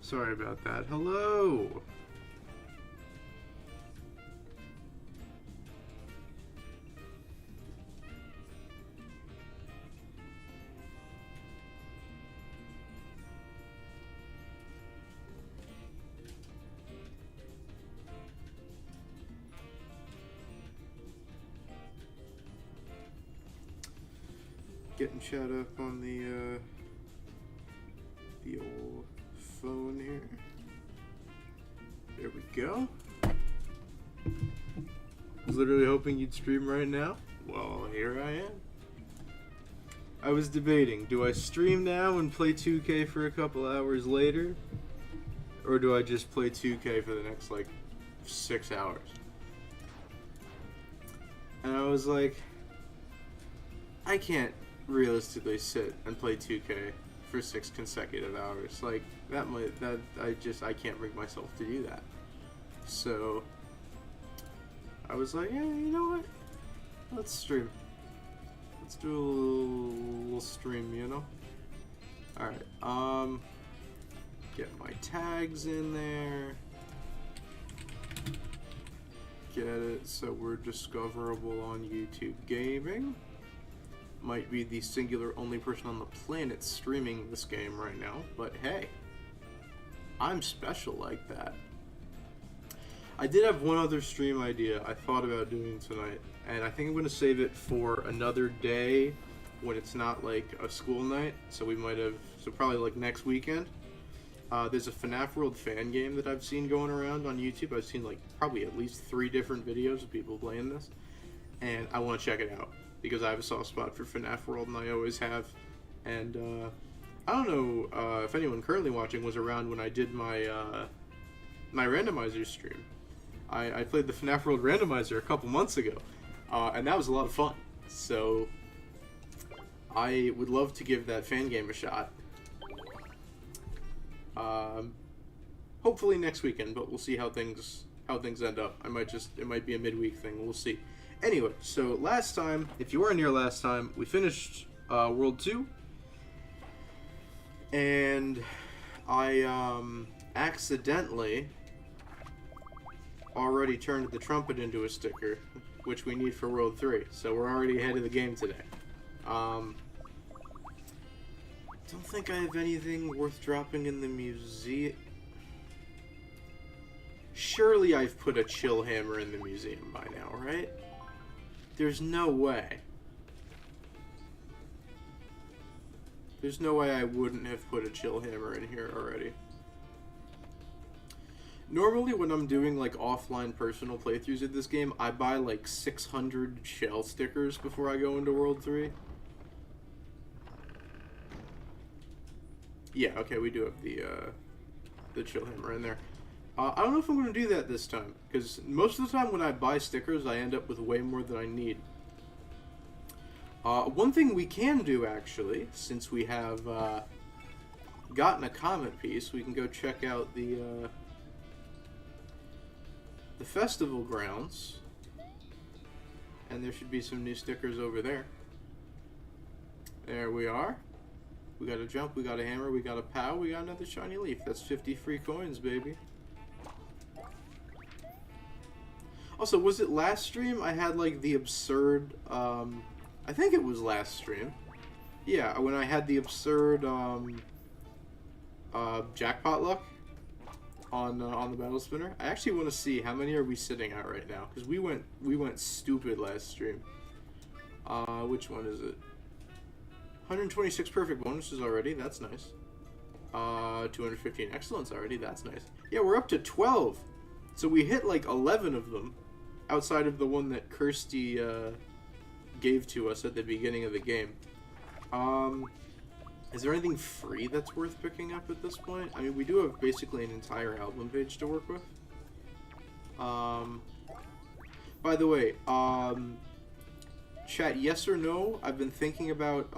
Sorry about that. Hello! Getting chat up on the old phone here. There we go. Was literally hoping you'd stream right now. Well, here I am. I was debating, do I stream now and play 2K for a couple hours later? Or do I just play 2K for the next, 6 hours? And I was like, I can't realistically sit and play 2K for 6 consecutive hours. I can't bring myself to do that. So I was like, yeah, you know what? Let's stream. Let's do a little stream, you know? Alright, get my tags in there. Get it so we're discoverable on YouTube Gaming. Might be the singular only person on the planet streaming this game right now, but hey, I'm special like that. I did have one other stream idea I thought about doing tonight, and I think I'm going to save it for another day when it's not like a school night, so probably next weekend. There's a FNAF World fan game that I've seen going around on YouTube. I've seen probably at least 3 different videos of people playing this, and I want to check it out because I have a soft spot for FNAF World, and I always have. And I don't know if anyone currently watching was around when I did my my randomizer stream. I played the FNAF World randomizer a couple months ago, and that was a lot of fun. So I would love to give that fan game a shot. Hopefully next weekend, but we'll see how things end up. It might be a midweek thing. We'll see. Anyway, so last time, if you weren't here last time, we finished World 2, and I accidentally already turned the trumpet into a sticker, which we need for World 3. So we're already ahead of the game today. Don't think I have anything worth dropping in the museum. Surely I've put a chill hammer in the museum by now, right? There's no way. There's no way I wouldn't have put a chill hammer in here already. Normally when I'm doing offline personal playthroughs of this game, I buy 600 shell stickers before I go into World 3. Yeah, okay, we do have the chill hammer in there. I don't know if I'm going to do that this time, because most of the time when I buy stickers, I end up with way more than I need. One thing we can do, actually, since we have gotten a comet piece, we can go check out the festival grounds, and there should be some new stickers over there. There we are. We got a jump, we got a hammer, we got a pow, we got another shiny leaf. That's 50 free coins, baby. Also, was it last stream I had the absurd, I think it was last stream. Yeah, when I had the absurd, jackpot luck on the battle spinner. I actually want to see how many are we sitting at right now, because we went stupid last stream. Which one is it? 126 perfect bonuses already, that's nice. 215 excellence already, that's nice. Yeah, we're up to 12. So we hit 11 of them, outside of the one that Kirsty gave to us at the beginning of the game. Is there anything free that's worth picking up at this point? I mean, we do have basically an entire album page to work with. By the way, chat, yes or no, I've been thinking about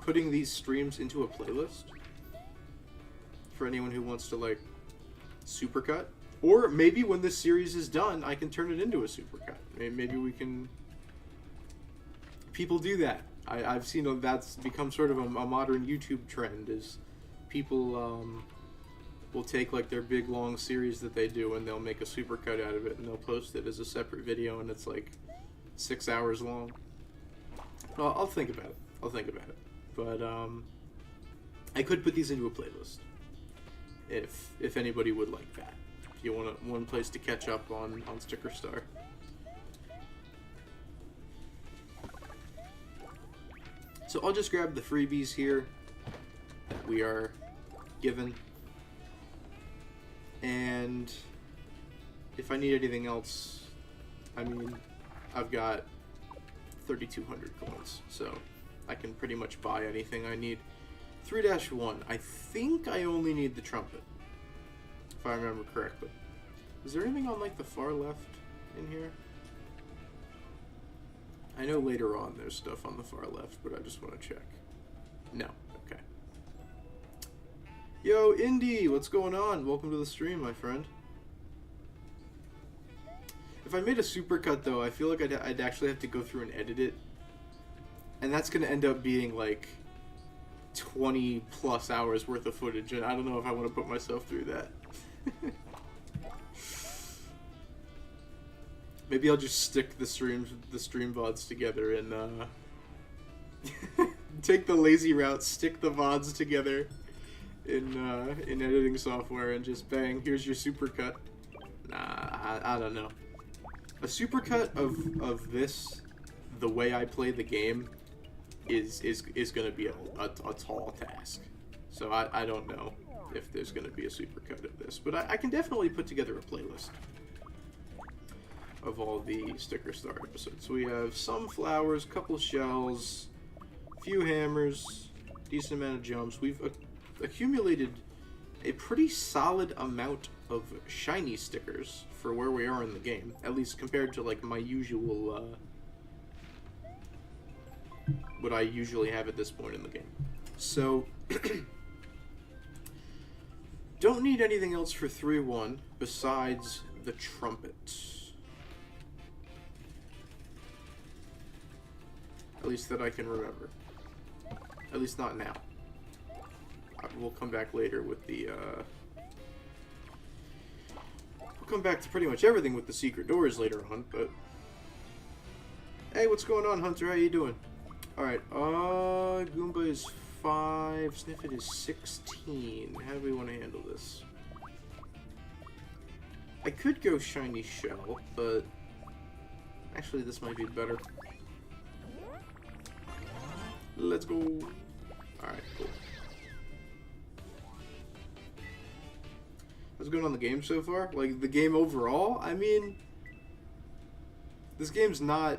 putting these streams into a playlist for anyone who wants to supercut. Or maybe when this series is done, I can turn it into a supercut. Maybe we can... People do that. I've seen that's become sort of a modern YouTube trend, is people will take like their big long series that they do and they'll make a supercut out of it and they'll post it as a separate video and it's like 6 hours long. Well, I'll think about it. But I could put these into a playlist if anybody would like that. If you want one place to catch up on Sticker Star. So I'll just grab the freebies here that we are given. And if I need anything else, I mean, I've got 3,200 coins, so I can pretty much buy anything I need. 3-1, I think I only need the trumpet, if I remember correctly. Is there anything on like the far left in here? I know later on there's stuff on the far left, but I just want to check. No, okay. Yo, Indy, what's going on? Welcome to the stream, my friend. If I made a supercut, though, I feel like I'd actually have to go through and edit it. And that's going to end up being, like, 20 plus hours worth of footage, and I don't know if I want to put myself through that. Maybe I'll just stick the stream VODs together and, take the lazy route, stick the VODs together in editing software and just bang, here's your supercut. Nah, I don't know. A supercut of this, the way I play the game, is going to be a tall task. So I don't know if there's going to be a supercut of this, but I can definitely put together a playlist of all the Sticker Star episodes. So we have some flowers, couple shells, few hammers, decent amount of jumps. We've accumulated a pretty solid amount of shiny stickers for where we are in the game, at least compared to like my usual what I usually have at this point in the game. So don't need anything else for 3-1 besides the trumpet. At least that I can remember. At least not now. We'll come back later with the, we'll come back to pretty much everything with the secret doors later on, but... Hey, what's going on, Hunter? How you doing? Alright, Goomba is 5, Sniffit is 16. How do we want to handle this? I could go Shiny Shell, but... Actually, this might be better. Let's go. Alright, cool. How's it going on the game so far? Like, the game overall? I mean, this game's not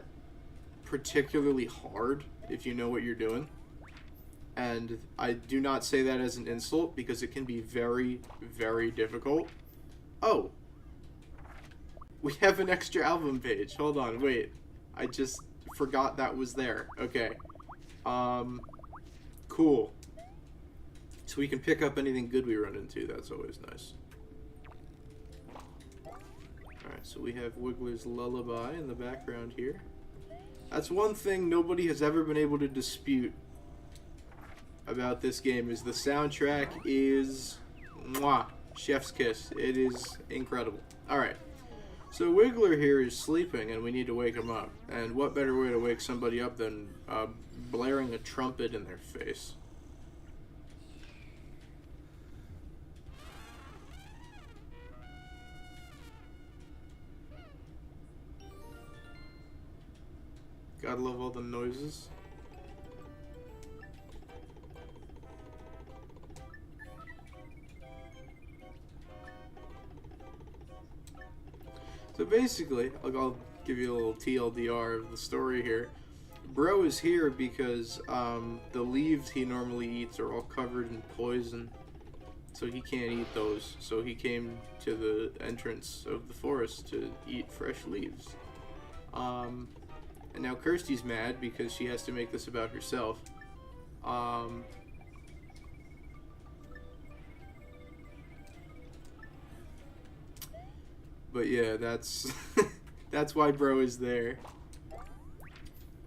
particularly hard if you know what you're doing. And I do not say that as an insult, because it can be very, very difficult. Oh. We have an extra album page. Hold on, wait. I just forgot that was there. Okay. Cool. So we can pick up anything good we run into. That's always nice. Alright, so we have Wiggler's Lullaby in the background here. That's one thing nobody has ever been able to dispute about this game, is the soundtrack is mwah, chef's kiss. It is incredible. Alright. So Wiggler here is sleeping and we need to wake him up. And what better way to wake somebody up than blaring a trumpet in their face? Gotta love all the noises. So basically, I'll give you a little TLDR of the story here. Bro is here because the leaves he normally eats are all covered in poison, so he can't eat those. So he came to the entrance of the forest to eat fresh leaves. And now Kirsty's mad because she has to make this about herself. But yeah, that's that's why Bro is there.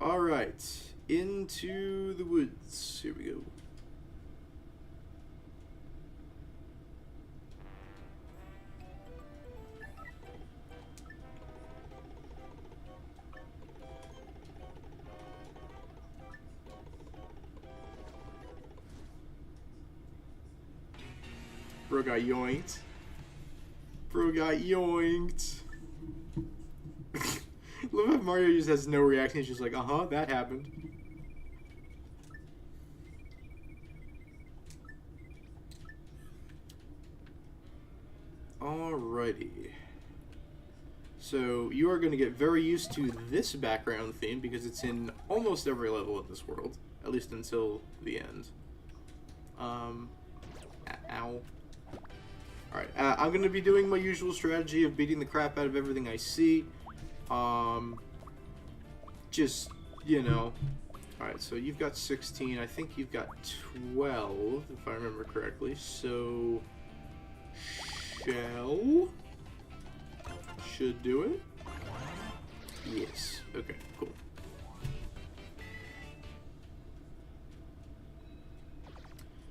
Alright, into the woods. Here we go. Bro got yoinked. Bro got yoinked. Love how Mario just has no reaction. He's just like, uh-huh, that happened. Alrighty. So, you are going to get very used to this background theme because it's in almost every level of this world. At least until the end. Ow. Alright, I'm going to be doing my usual strategy of beating the crap out of everything I see. Just, you know. Alright, so you've got 16. I think you've got 12, if I remember correctly. So, Shell should do it. Yes. Okay, cool.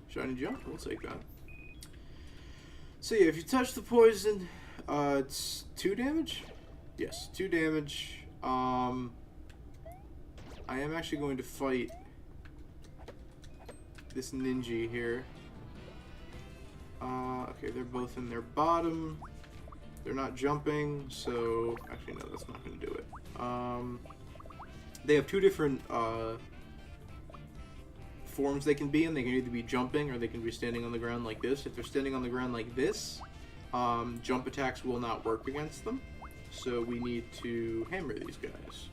Shiny jump, we'll take that. So yeah, if you touch the poison, it's 2 damage? Yes, 2 damage. I am actually going to fight this ninja here. Okay, they're both in their bottom. They're not jumping, so... Actually, no, that's not going to do it. They have 2 different, forms they can be in. They can either be jumping or they can be standing on the ground like this. If they're standing on the ground like this, jump attacks will not work against them. So we need to hammer these guys.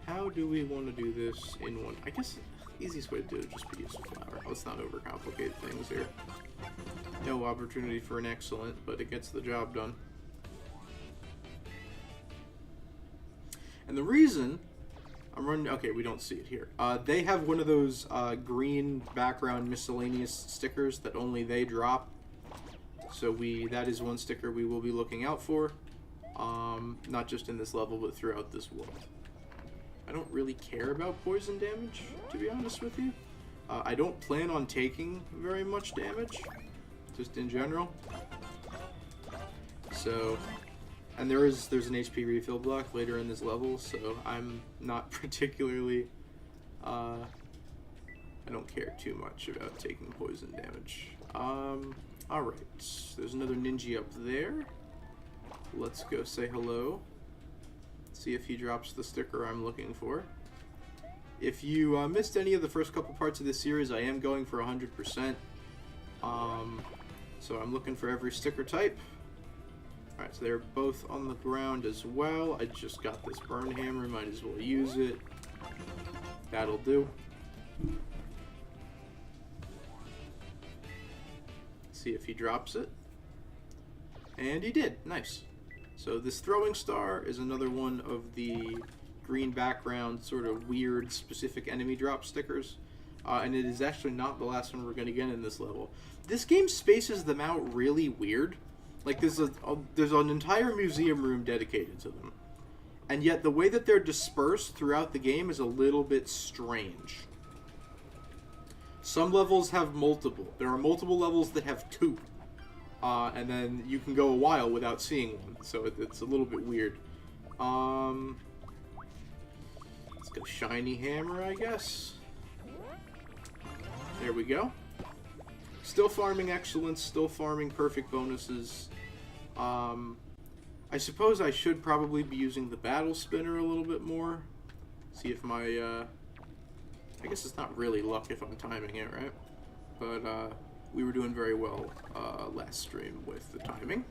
How do we want to do this in one? I guess the easiest way to do it would just be use a flower. Let's not overcomplicate things here. No opportunity for an excellent, but it gets the job done. And the reason I'm running... Okay, we don't see it here. They have one of those green background miscellaneous stickers that only they drop. So that is one sticker we will be looking out for. Not just in this level, but throughout this world. I don't really care about poison damage, to be honest with you. I don't plan on taking very much damage, just in general. So... And there's an HP refill block later in this level, so I'm not particularly, I don't care too much about taking poison damage. Alright, there's another ninja up there. Let's go say hello. See if he drops the sticker I'm looking for. If you missed any of the first couple parts of this series, I am going for 100%. So I'm looking for every sticker type. Alright, so they're both on the ground as well. I just got this burn hammer, might as well use it. That'll do. See if he drops it. And he did. Nice. So this throwing star is another one of the green background, sort of weird, specific enemy drop stickers. And it is actually not the last one we're going to get in this level. This game spaces them out really weird. Like, there's an entire museum room dedicated to them. And yet, the way that they're dispersed throughout the game is a little bit strange. Some levels have multiple. There are multiple levels that have 2. And then you can go a while without seeing one. So it's a little bit weird. Let's go shiny hammer, I guess. There we go. Still farming excellence, still farming perfect bonuses. I suppose I should probably be using the battle spinner a little bit more. See if my, I guess it's not really luck if I'm timing it, right? But, we were doing very well, last stream with the timing.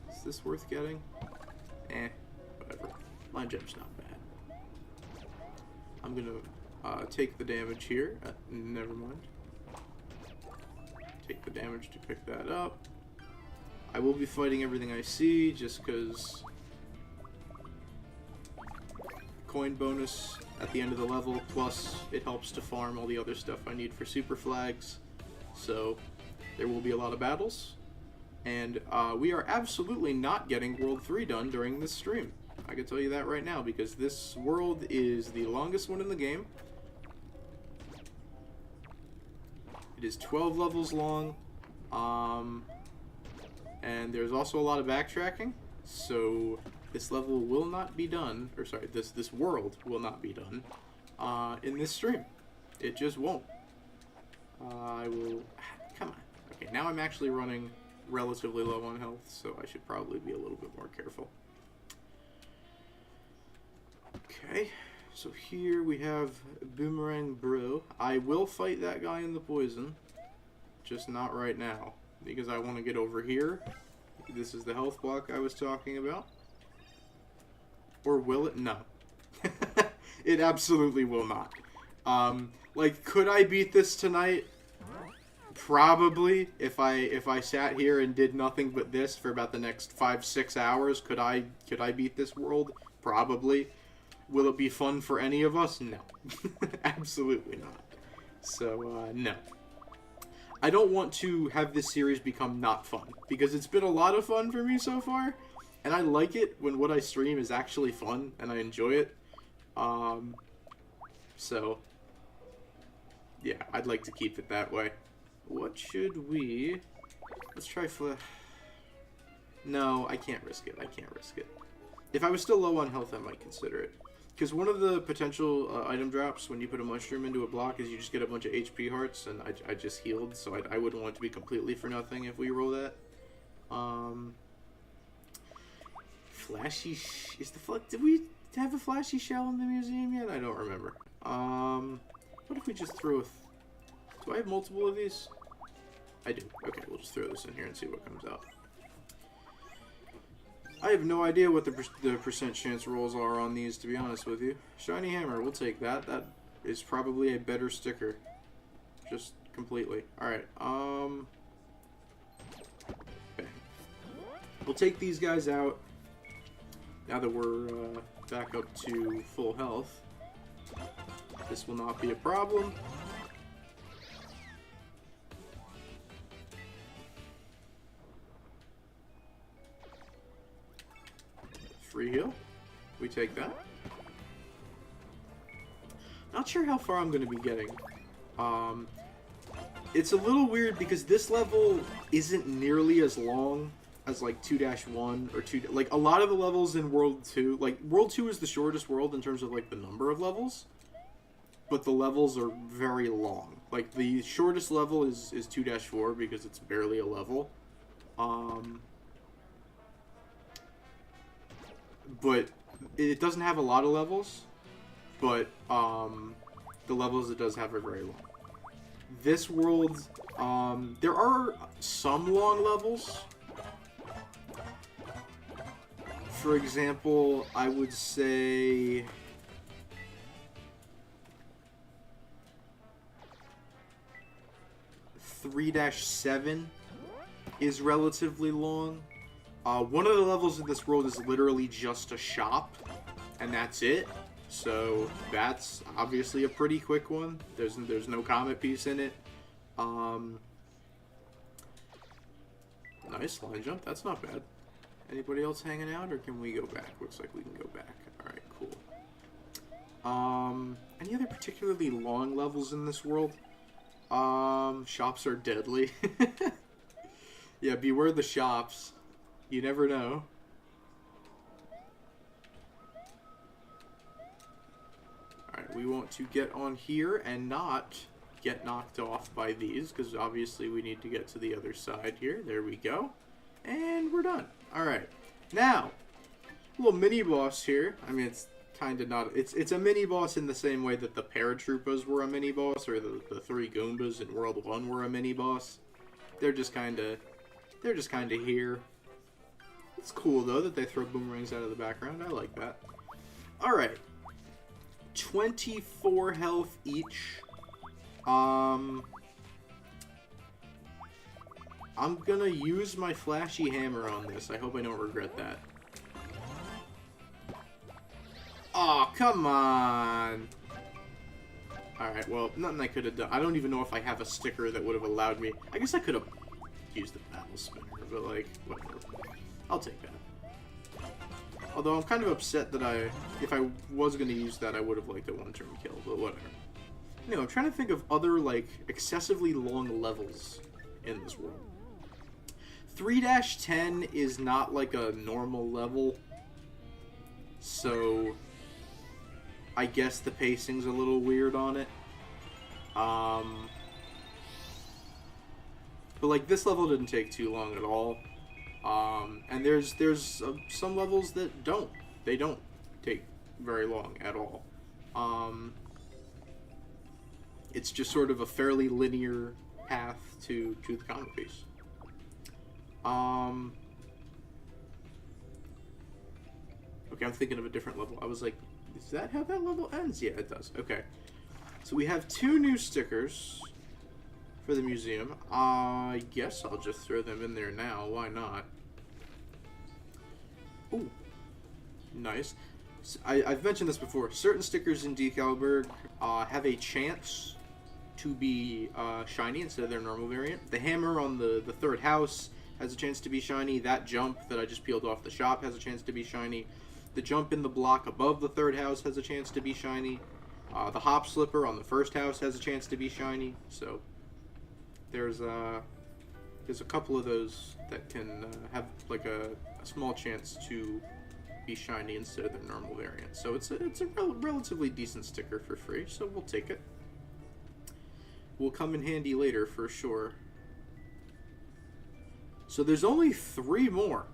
Is this worth getting? Whatever. Line jump's not bad. I'm gonna, take the damage here. Never mind. Take the damage to pick that up. I will be fighting everything I see, just because coin bonus at the end of the level, plus it helps to farm all the other stuff I need for super flags. So there will be a lot of battles, and we are absolutely not getting World 3 done during this stream. I can tell you that right now, because this world is the longest one in the game. It is 12 levels long, and there's also a lot of backtracking, so this level will not be done, or sorry, this world will not be done in this stream. It just won't. I will... Come on. Okay, now I'm actually running relatively low on health, so I should probably be a little bit more careful. Okay, so here we have Boomerang Bro. I will fight that guy in the poison, just not right now, because I want to get over here. This is the health block I was talking about. Or will it? No. It absolutely will not. Like, could I beat this tonight? Probably. If I sat here and did nothing but this for about the next 5-6 hours, could I beat this world? Probably. Will it be fun for any of us? No. Absolutely not. So, no. I don't want to have this series become not fun, because it's been a lot of fun for me so far, and I like it when what I stream is actually fun, and I enjoy it. So, yeah, I'd like to keep it that way. What should we... Let's try No, I can't risk it. I can't risk it. If I was still low on health, I might consider it. Because one of the potential item drops when you put a mushroom into a block is you just get a bunch of HP hearts, and I just healed, so I wouldn't want it to be completely for nothing if we roll that. Flashy... Did we have a flashy shell in the museum yet? I don't remember. What if we just throw a... Do I have multiple of these? I do. Okay, we'll just throw this in here and see what comes out. I have no idea what the percent chance rolls are on these, to be honest with you. Shiny Hammer, we'll take that. That is probably a better sticker. Just completely. Alright, okay. We'll take these guys out now that we're back up to full health. This will not be a problem. Free heal. We take that. Not sure how far I'm going to be getting. It's a little weird because this level isn't nearly as long as like 2-1 or 2. Like a lot of the levels in World 2, like World 2 is the shortest world in terms of like the number of levels, but the levels are very long. Like the shortest level is 2-4 because it's barely a level. But it doesn't have a lot of levels, but the levels it does have are very long. This world, there are some long levels. For example, I would say 3-7 is relatively long. One of the levels in this world is literally just a shop, and that's it. So that's obviously a pretty quick one. There's no comet piece in it. Nice line jump. That's not bad. Anybody else hanging out, or can we go back? Looks like we can go back. All right, cool. Any other particularly long levels in this world? Shops are deadly. Yeah, beware the shops. You never know. Alright, we want to get on here and not get knocked off by these, because obviously we need to get to the other side here. There we go. And we're done. Alright. Now, a little mini-boss here. I mean, it's kind of not... It's a mini-boss in the same way that the Paratroopers were a mini-boss, or the 3 Goombas in World 1 were a mini-boss. They're just kind of here. It's cool, though, that they throw boomerangs out of the background. I like that. Alright. 24 health each. I'm gonna use my flashy hammer on this. I hope I don't regret that. Aw, come on! Alright, well, nothing I could have done. I don't even know if I have a sticker that would have allowed me. I guess I could have used the battle spinner, but, like, whatever. I'll take that. Although I'm kind of upset that if I was going to use that, I would have liked a one-turn kill, but whatever. You know, I'm trying to think of other, like, excessively long levels in this world. 3-10 is not, like, a normal level, so I guess the pacing's a little weird on it. But like this level didn't take too long at all. And there's some levels that don't. They don't take very long at all. It's just sort of a fairly linear path to the comic piece. Okay, I'm thinking of a different level. I was like, is that how that level ends? Yeah, it does. Okay. So we have 2 new stickers for the museum. I guess I'll just throw them in there now. Why not? Ooh. Nice. So I've mentioned this before. Certain stickers in Decalburg have a chance to be shiny instead of their normal variant. The hammer on the 3rd house has a chance to be shiny. That jump that I just peeled off the shop has a chance to be shiny. The jump in the block above the 3rd house has a chance to be shiny. The hop slipper on the 1st house has a chance to be shiny. So there's a couple of those that can have like a small chance to be shiny instead of their normal variant. So it's a relatively decent sticker for free, so we'll take it. Will come in handy later for sure. So there's only 3 more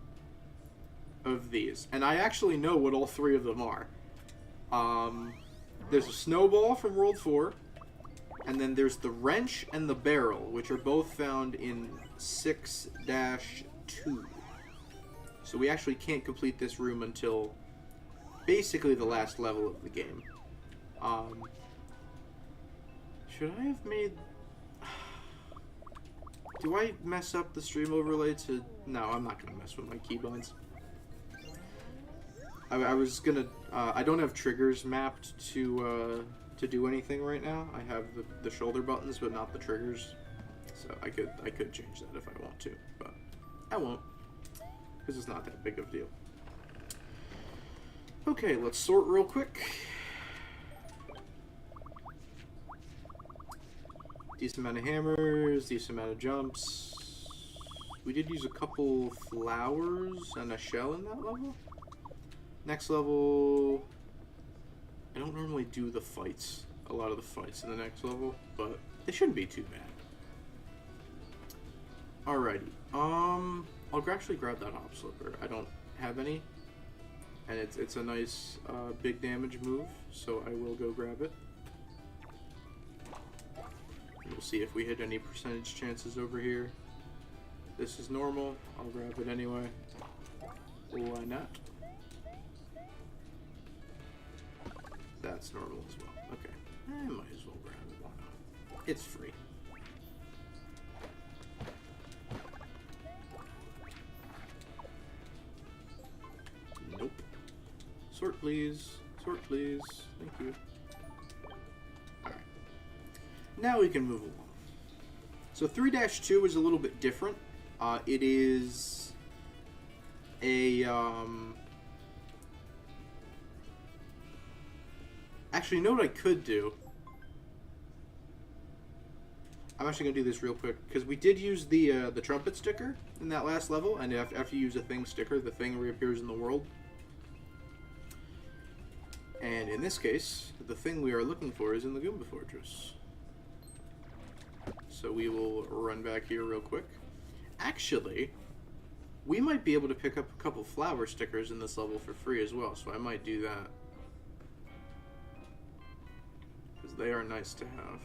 of these, and I actually know what all 3 of them are. There's a snowball from World 4, and then there's the wrench and the barrel, which are both found in 6-2. So we actually can't complete this room until basically the last level of the game. Should I have made... Do I mess up the stream overlay to... No, I'm not going to mess with my keybinds. I was going to... I don't have triggers mapped to do anything right now. I have the shoulder buttons, but not the triggers. So I could change that if I want to, but I won't. Because it's not that big of a deal. Okay, let's sort real quick. Decent amount of hammers, decent amount of jumps. We did use a couple flowers and a shell in that level. Next level, I don't normally do the fights, a lot of the fights in the next level, but they shouldn't be too bad. Alrighty, I'll actually grab that hop slipper. I don't have any, and it's a nice big damage move, so I will go grab it. We'll see if we hit any percentage chances over here. This is normal. I'll grab it anyway. Why not? That's normal as well. Okay. I might as well grab it. Why not? It's free. Nope. Sort please. Sort please. Thank you. Alright. Now we can move along. So 3-2 is a little bit different. It is a actually, you know what I could do? I'm actually gonna do this real quick because we did use the trumpet sticker in that last level, and after you use a thing sticker, the thing reappears in the world. And in this case, the thing we are looking for is in the Goomba Fortress. So we will run back here real quick. Actually, we might be able to pick up a couple flower stickers in this level for free as well, so I might do that. Because they are nice to have.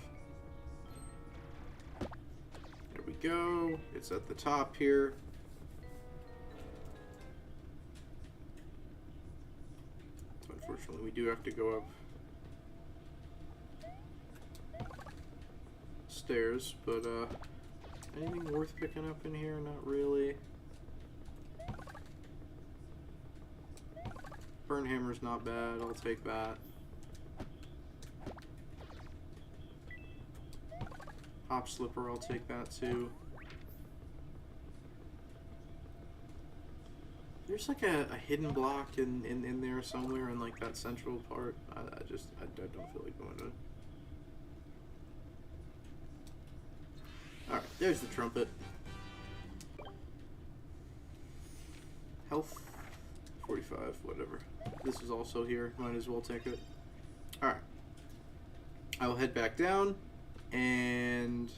There we go. It's at the top here. So unfortunately, we do have to go up stairs, but anything worth picking up in here? Not really. Burn hammer's not bad, I'll take that. Hop slipper, I'll take that too. There's like a hidden block in there somewhere in like that central part. I don't feel like going to. Alright, there's the trumpet. Health 45, whatever. This is also here, might as well take it. Alright. I will head back down and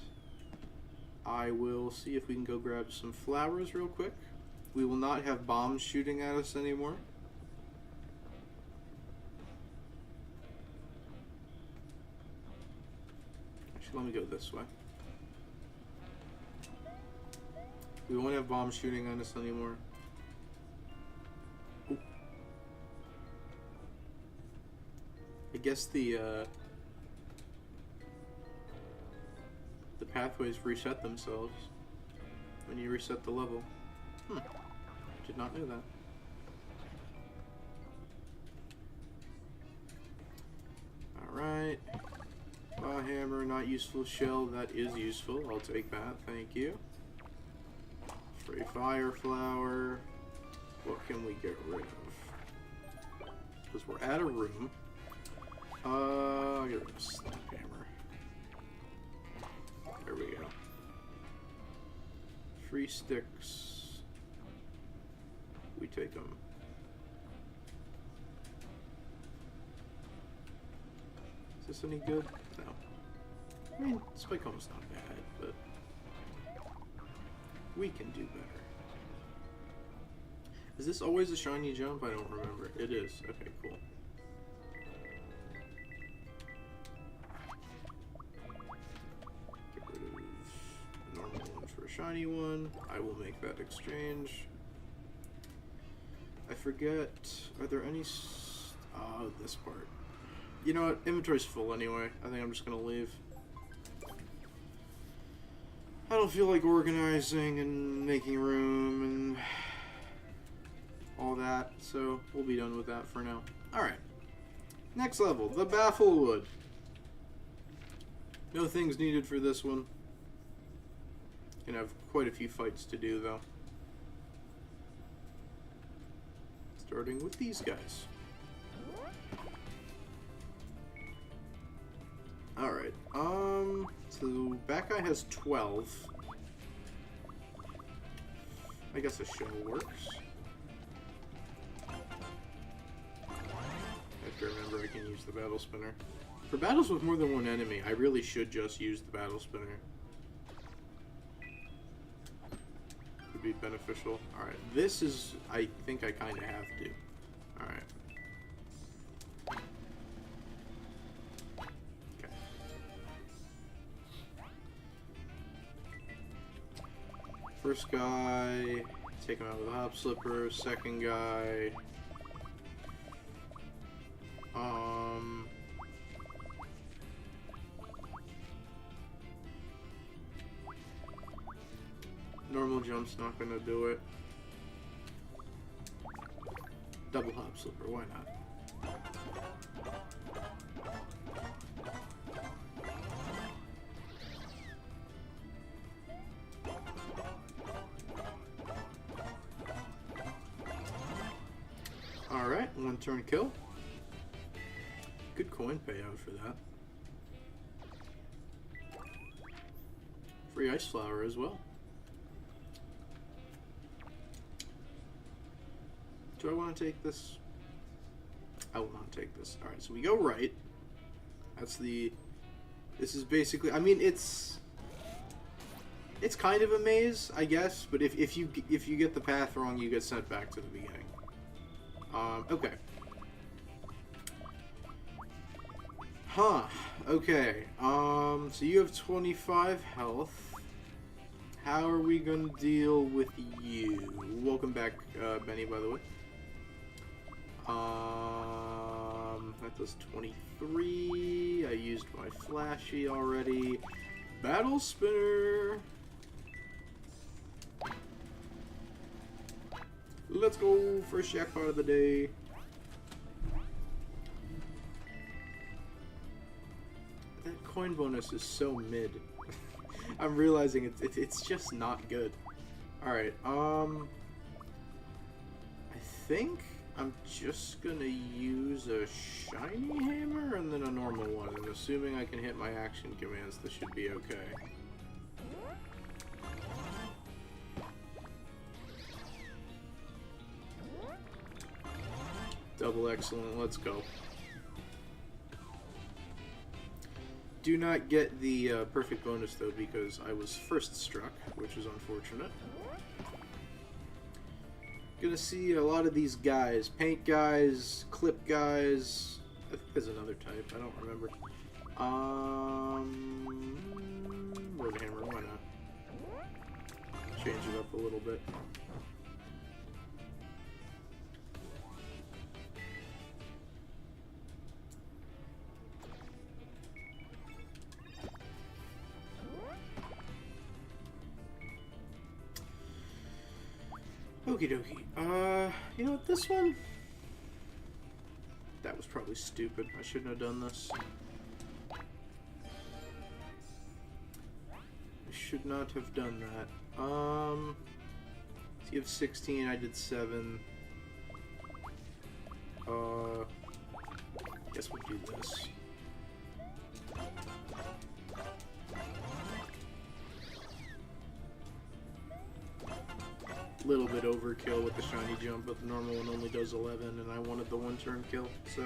I will see if we can go grab some flowers real quick. We will not have bombs shooting at us anymore. Actually, let me go this way. We won't have bombs shooting at us anymore. Ooh. I guess the pathways reset themselves when you reset the level. Did not know that. Alright. Claw hammer, not useful. Shell, that is useful. I'll take that, thank you. Free fire flower. What can we get rid of? Because we're out of room. I'll get rid of snap hammer. There we go. Free sticks. We take them. Is this any good? No. I mean, spike home's not bad, but we can do better. Is this always a shiny jump? I don't remember. It is. Okay, cool. Get rid of normal one for a shiny one. I will make that exchange. I forget. Are there any? Oh, this part. You know what? Inventory's full anyway. I think I'm just gonna leave. I don't feel like organizing and making room and all that, so we'll be done with that for now. Alright. Next level, the Bafflewood. No things needed for this one. Gonna have quite a few fights to do though. Starting with these guys. Alright, so that guy has 12. I guess a shell works. I have to remember I can use the battle spinner. For battles with more than one enemy, I really should just use the battle spinner. Would be beneficial. Alright, this is, I think I kind of have to. Alright. First guy, take him out with a hop slipper. Second guy, normal jump's not gonna do it. Double hop slipper, why not? Alright, one turn kill. Good coin payout for that. Free ice flower as well. Do I want to take this? I will not take this. Alright, so we go right. That's the... This is basically... I mean, it's kind of a maze, I guess, but if you get the path wrong, you get sent back to the beginning. Okay. Huh. Okay. So you have 25 health. How are we gonna deal with you? Welcome back, Benny, by the way. That does 23. I used my flashy already. Battle spinner. Let's go. First jackpot of the day. That coin bonus is so mid. I'm realizing it's just not good. Alright, I think I'm just gonna use a shiny hammer and then a normal one. And assuming I can hit my action commands, this should be okay. Double excellent, let's go. do not get the perfect bonus, though, because I was first struck, which is unfortunate. Gonna see a lot of these guys. Paint guys, clip guys. I think there's another type. I don't remember. Road hammer, why not? Change it up a little bit. Okie dokie. You know what, this one? That was probably stupid. I shouldn't have done this. I should not have done that. So you have 16, I did 7. Guess we'll do this. Little bit overkill with the shiny jump, but the normal one only does 11, and I wanted the one-turn kill, so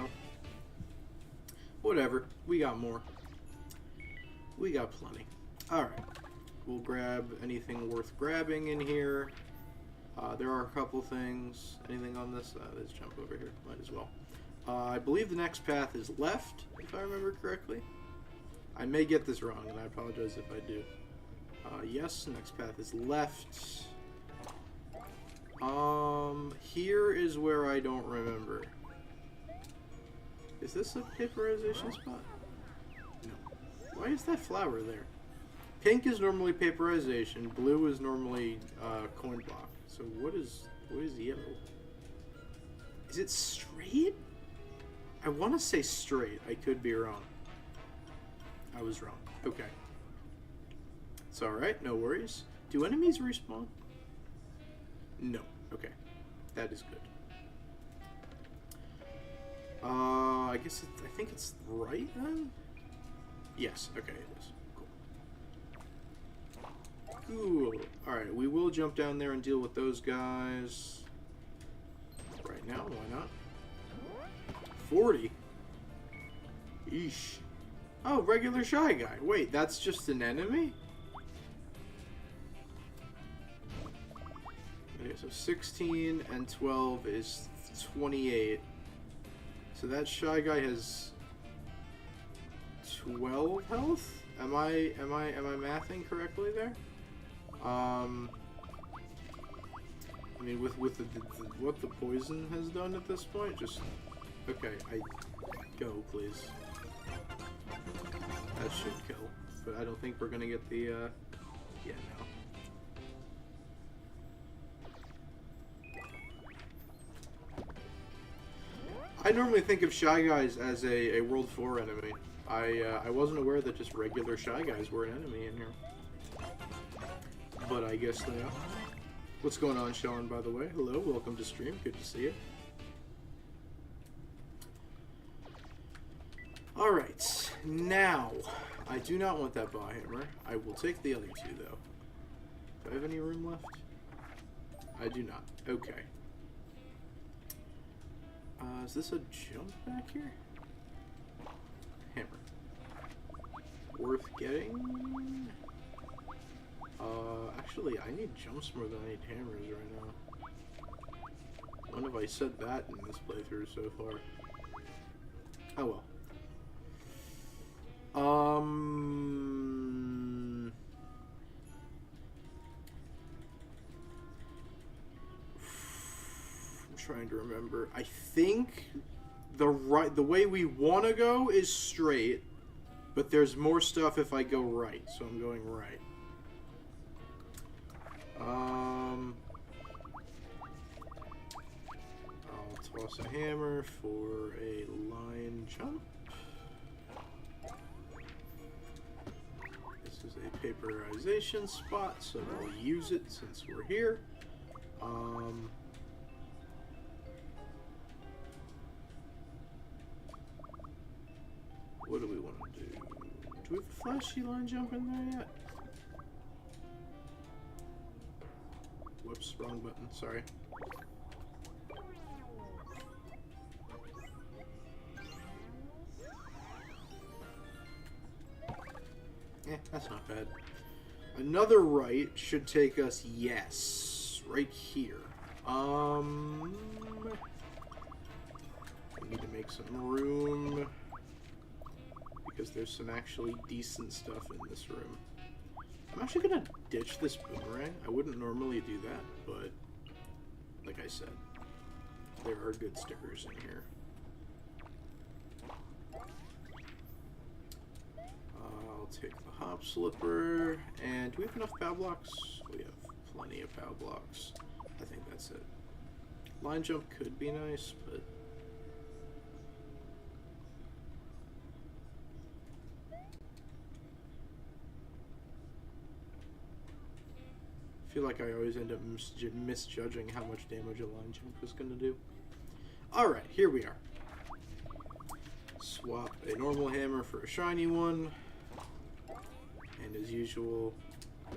whatever. We got more. We got plenty. Alright. We'll grab anything worth grabbing in here. There are a couple things. Anything on this? Let's jump over here. Might as well. I believe the next path is left, if I remember correctly. I may get this wrong, and I apologize if I do. Yes, next path is left. Here is where I don't remember. Is this a paperization spot? No. Why is that flower there? Pink is normally paperization. Blue is normally coin block. So what is yellow? Is it straight? I want to say straight. I could be wrong. I was wrong. Okay. It's alright. No worries. Do enemies respawn? No. Okay. That is good. I guess I think it's right then? Yes. Okay, it is. Cool. Alright, we will jump down there and deal with those guys. Right now, why not? 40? Eesh. Oh, regular Shy Guy. Wait, that's just an enemy? Okay, so 16 and 12 is 28. So that Shy Guy has 12 health? Am I mathing correctly there? I mean, with what the poison has done at this point, just okay. Go, please. That should kill, but I don't think we're gonna get the yeah, no. I normally think of Shy Guys as a World 4 enemy. I wasn't aware that just regular Shy Guys were an enemy in here. But I guess they are. What's going on, Sean, by the way? Hello, welcome to stream. Good to see you. Alright, now, I do not want that Baa Hammer. I will take the other two, though. Do I have any room left? I do not. Okay. Is this a jump back here? Hammer. Worth getting? Actually, I need jumps more than I need hammers right now. When have I said that in this playthrough so far? Oh well. I'm trying to remember. I think the way we want to go is straight, but there's more stuff if I go right, so I'm going right. I'll toss a hammer for a line jump. This is a paperization spot, so we'll use it since we're here. What do we want to do? Do we have a flashy line jump in there yet? Whoops, wrong button, sorry. That's not bad. Another right should take us, yes, right here. We need to make some room because there's some actually decent stuff in this room. I'm actually gonna ditch this boomerang. I wouldn't normally do that, but like I said, there are good stickers in here. I'll take the hop slipper, and do we have enough pow blocks? We have plenty of pow blocks. I think that's it. Line jump could be nice, but I feel like I always end up misjudging how much damage a line jump is going to do. Alright, here we are. Swap a normal hammer for a shiny one. And as usual,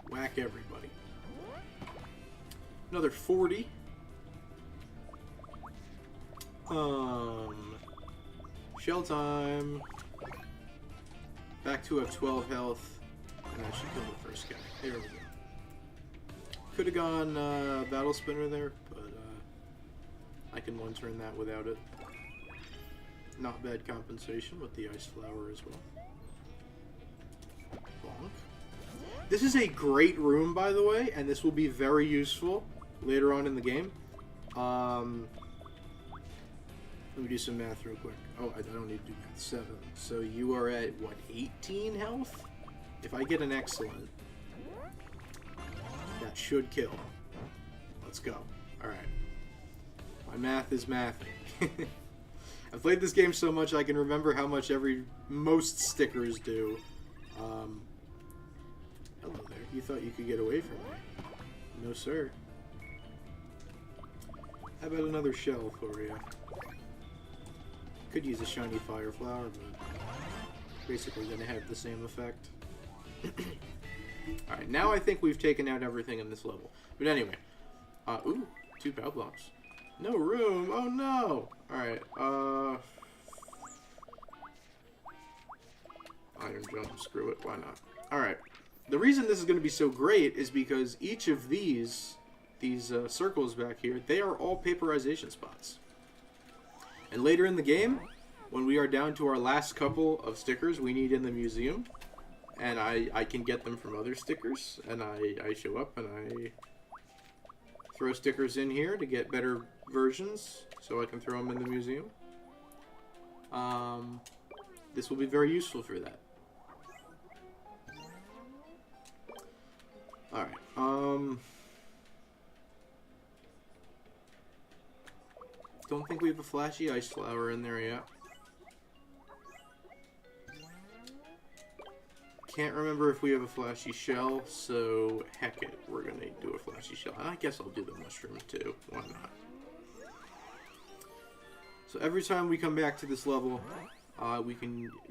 whack everybody. Another 40. Shell time. Back to have 12 health. And I should kill the first guy. There we go. Could have gone Battle Spinner there, but I can one-turn that without it. Not bad compensation with the Ice Flower as well. Bonk. This is a great room, by the way, and this will be very useful later on in the game. Let me do some math real quick. Oh, I don't need to do math. 7. So you are at, what, 18 health? If I get an excellent, that should kill. Let's go. Alright. My math is mathing. I've played this game so much I can remember how much most stickers do. Hello there. You thought you could get away from me. No, sir. How about another shell for you? Could use a shiny fire flower, but basically gonna have the same effect. Alright, now I think we've taken out everything in this level. But anyway. Ooh, 2 pow blocks. No room! Oh no! Alright, iron jump, screw it, why not? Alright. The reason this is going to be so great is because each of these circles back here, they are all paperization spots. And later in the game, when we are down to our last couple of stickers we need in the museum, and I can get them from other stickers, and I show up and I throw stickers in here to get better versions, so I can throw them in the museum. This will be very useful for that. Alright, don't think we have a flashy ice flower in there yet. Can't remember if we have a flashy shell, so heck it, we're gonna do a flashy shell. And I guess I'll do the mushroom too, why not? So every time we come back to this level,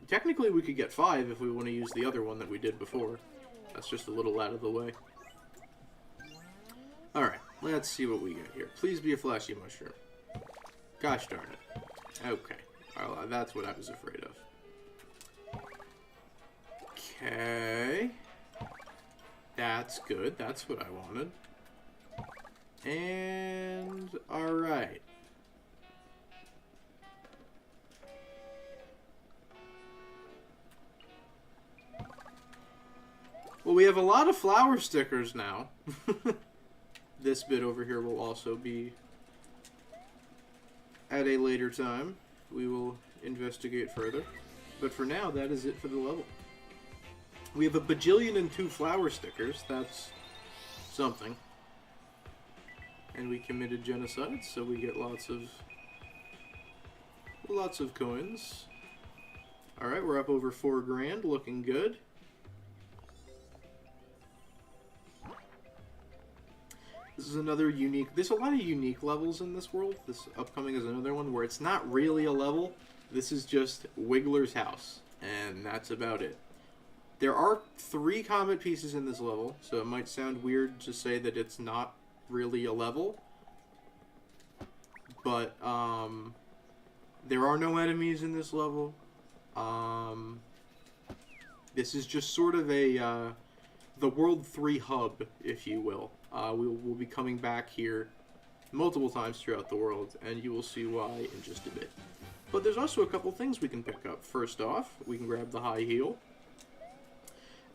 technically we could get 5 if we want to use the other one that we did before. That's just a little out of the way. Alright, let's see what we get here. Please be a flashy mushroom. Gosh darn it. Okay, that's what I was afraid of. Okay. That's good, that's what I wanted. And, alright. Well, we have a lot of flower stickers now. This bit over here will also be at a later time. We will investigate further. But for now, that is it for the level. We have a bajillion and 2 flower stickers. That's something. And we committed genocide, so we get lots of coins. Alright, we're up over 4 grand, looking good. This is another unique... There's a lot of unique levels in this world. This upcoming is another one where it's not really a level. This is just Wiggler's house. And that's about it. There are 3 comet pieces in this level, so it might sound weird to say that it's not really a level. But, there are no enemies in this level. This is just sort of a the World 3 hub, if you will. We'll be coming back here multiple times throughout the world, and you will see why in just a bit. But there's also a couple things we can pick up. First off, we can grab the high heel.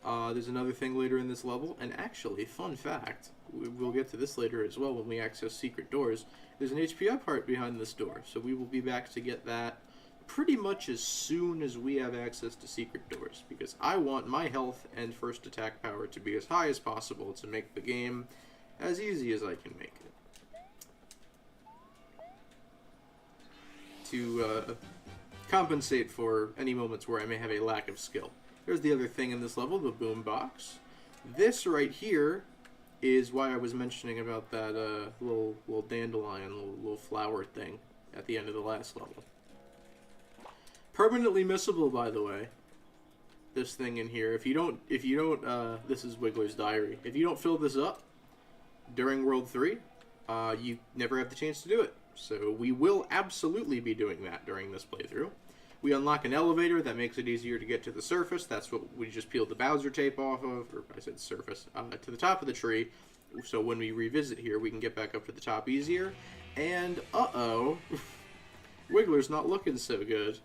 There's another thing later in this level, and actually, fun fact, we'll get to this later as well when we access secret doors. There's an HP up heart behind this door, so we will be back to get that pretty much as soon as we have access to secret doors, because I want my health and first attack power to be as high as possible to make the game as easy as I can make it. To compensate for any moments where I may have a lack of skill. There's the other thing in this level, the boom box. This right here is why I was mentioning about that little dandelion, little flower thing at the end of the last level. Permanently missable, by the way. This thing in here. If you don't, this is Wiggler's diary. If you don't fill this up during World 3, you never have the chance to do it. So we will absolutely be doing that during this playthrough. We unlock an elevator that makes it easier to get to the surface. That's what we just peeled the Bowser tape off of, or I said surface, to the top of the tree. So when we revisit here, we can get back up to the top easier. And, uh-oh, Wiggler's not looking so good.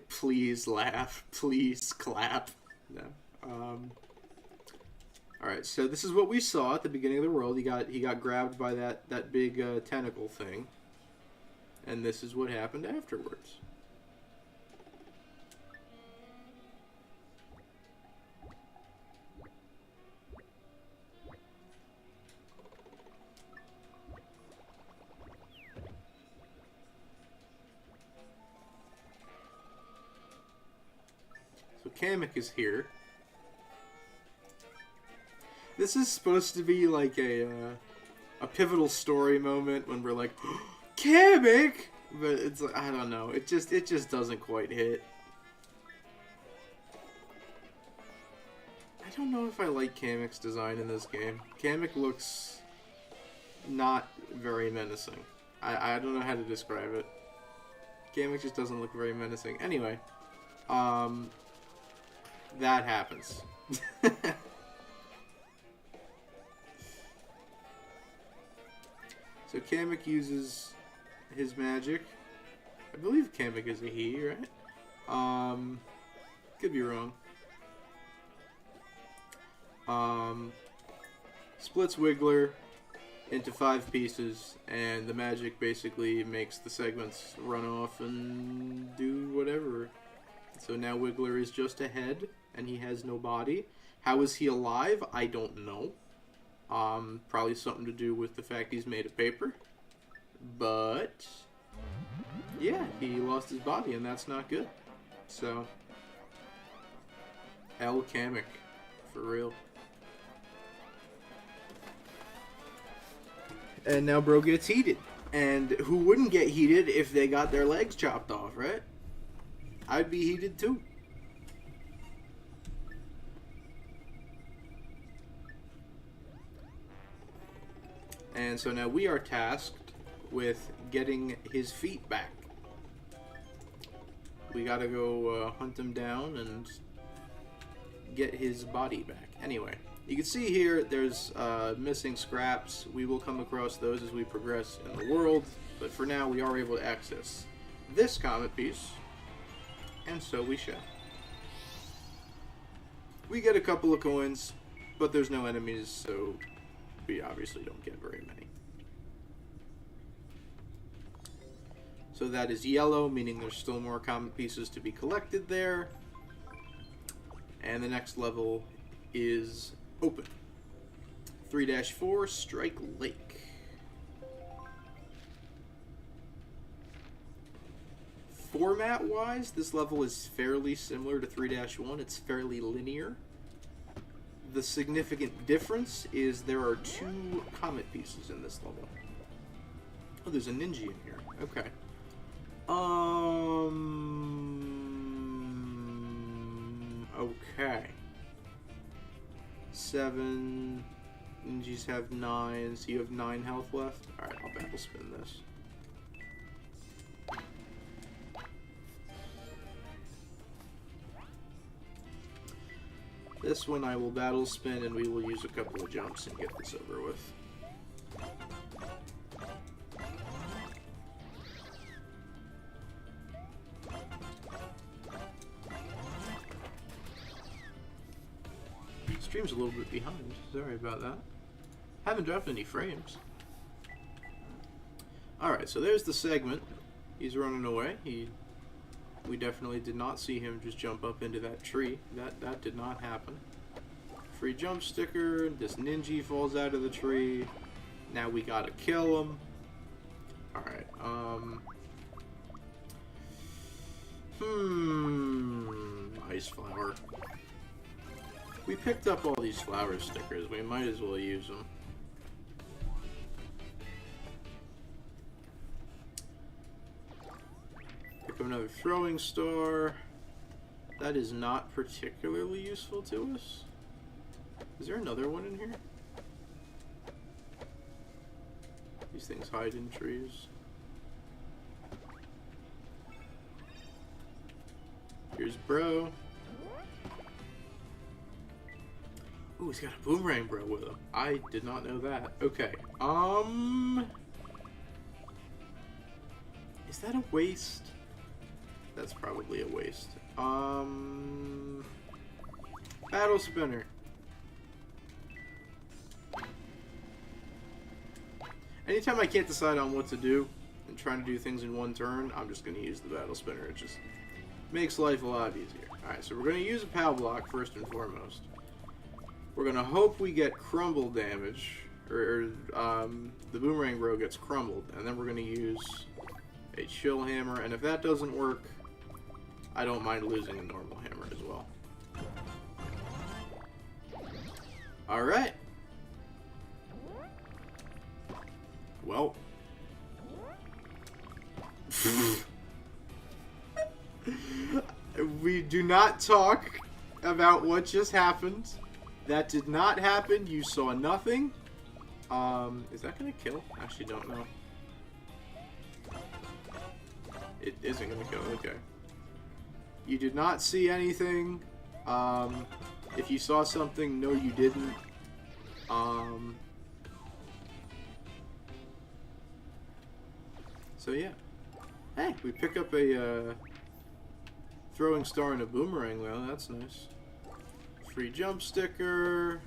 Please laugh. Please clap. No. Alright, so this is what we saw at the beginning of the world. He got grabbed by that big tentacle thing. And this is what happened afterwards. So Kamek is here. This is supposed to be like a pivotal story moment when we're like, Kamek! But it's like, I don't know. It just doesn't quite hit. I don't know if I like Kamek's design in this game. Kamek looks not very menacing. I don't know how to describe it. Kamek just doesn't look very menacing. Anyway, that happens. So Kamek uses his magic. I believe Kamek is a he, right? Could be wrong. Splits Wiggler into 5 pieces, and the magic basically makes the segments run off and do whatever. So now Wiggler is just a head, and he has no body. How is he alive? I don't know. Probably something to do with the fact he's made of paper. But, yeah, he lost his body, and that's not good. So, L. Kamek, for real. And now bro gets heated. And who wouldn't get heated if they got their legs chopped off, right? I'd be heated too. And so now we are tasked with getting his feet back. We gotta go hunt him down and get his body back. Anyway, you can see here there's missing scraps. We will come across those as we progress in the world, but for now we are able to access this comet piece, and so we shall. We get a couple of coins, but there's no enemies, so we obviously don't get very many. So that is yellow, meaning there's still more comet pieces to be collected there. And the next level is open. 3-4, Strike Lake. Format-wise, this level is fairly similar to 3-1. It's fairly linear. The significant difference is there are 2 comet pieces in this level. Oh, there's a ninja in here. Okay. Okay. 7. Ninjas have 9, so you have 9 health left. Alright, I'll battle spin this. This one I will battle spin and we will use a couple of jumps and get this over with. Stream's a little bit behind. Sorry about that. Haven't dropped any frames. Alright, so there's the segment. He's running away. We definitely did not see him just jump up into that tree. That did not happen. Free jump sticker. This ninja falls out of the tree. Now we gotta kill him. Alright, ice flower. We picked up all these flower stickers. We might as well use them. Pick up another throwing star. That is not particularly useful to us. Is there another one in here? These things hide in trees. Here's bro. Ooh, he's got a boomerang bro with him. I did not know that. Okay. Is that a waste? That's probably a waste. Battle spinner. Anytime I can't decide on what to do and trying to do things in one turn, I'm just going to use the battle spinner. It just makes life a lot easier. Alright, so we're going to use a POW block first and foremost. We're going to hope we get crumble damage, or the boomerang bro gets crumbled, and then we're going to use a chill hammer, and if that doesn't work, I don't mind losing a normal hammer as well. Alright. Well. We do not talk about what just happened. That did not happen. You saw nothing. Is that gonna kill? I actually don't know. It isn't gonna kill. Okay. You did not see anything. If you saw something, no, you didn't. So yeah. Hey, we pick up a throwing star and a boomerang though. That's nice. Free jump sticker.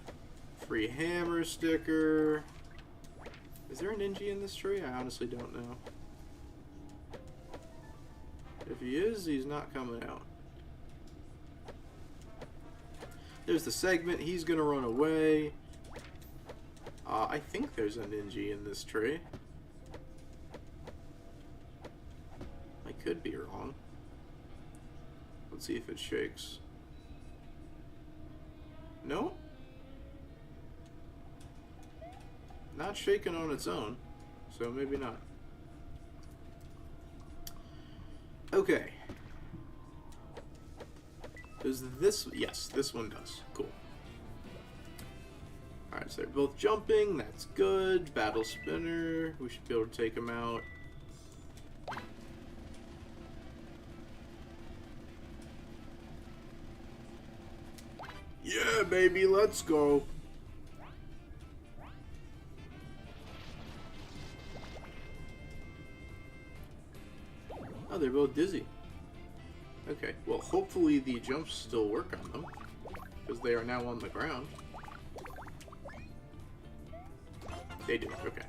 Free hammer sticker. Is there a ninja in this tree? I honestly don't know. If he is, he's not coming out. There's the segment. He's gonna run away. I think there's a ninja in this tree. I could be wrong. Let's see if it shakes. No? Not shaking on its own, so maybe not. Okay. Does this... Yes, this one does. Cool. Alright, so they're both jumping. That's good. Battle spinner. We should be able to take them out. Yeah, baby, let's go. Oh, they're both dizzy. Okay, well, hopefully the jumps still work on them, because they are now on the ground. They do, okay.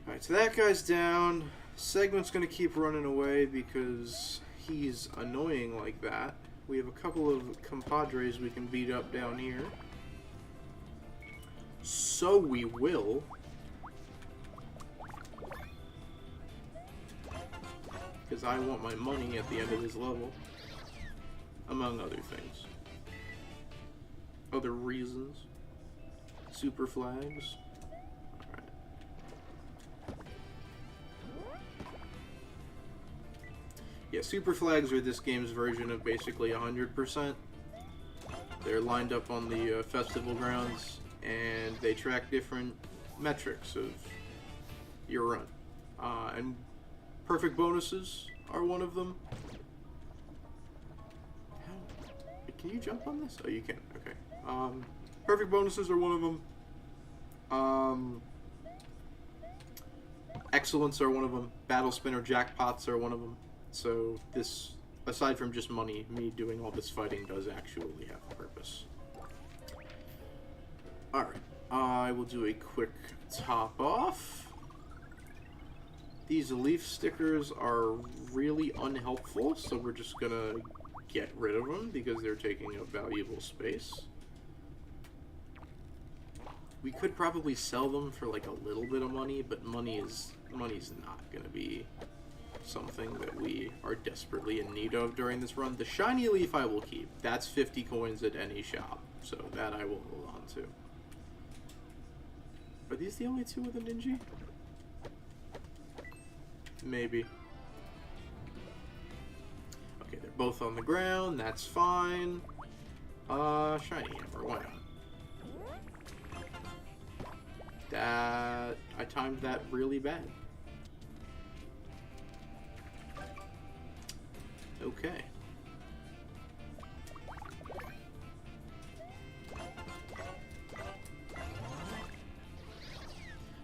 Alright, so that guy's down. Segment's gonna keep running away because he's annoying like that. We have a couple of compadres we can beat up down here. So we will. Because I want my money at the end of this level. Among other things. Other reasons. Super flags. Yeah, super flags are this game's version of basically 100%. They're lined up on the festival grounds, and they track different metrics of your run. And perfect bonuses are one of them. Can you jump on this? Oh, you can. Okay. Perfect bonuses are one of them. Excellence are one of them. Battle spinner jackpots are one of them. So this, aside from just money, me doing all this fighting does actually have a purpose. Alright. I will do a quick top off. These leaf stickers are really unhelpful, so we're just gonna get rid of them because they're taking up valuable space. We could probably sell them for like a little bit of money, but money's not gonna be something that we are desperately in need of during this run. The shiny leaf I will keep. That's 50 coins at any shop, so that I will hold on to. Are these the only two with a Ninja? Maybe. Okay, they're both on the ground. That's fine. Shiny hammer. Why not? That I timed that really bad. Okay.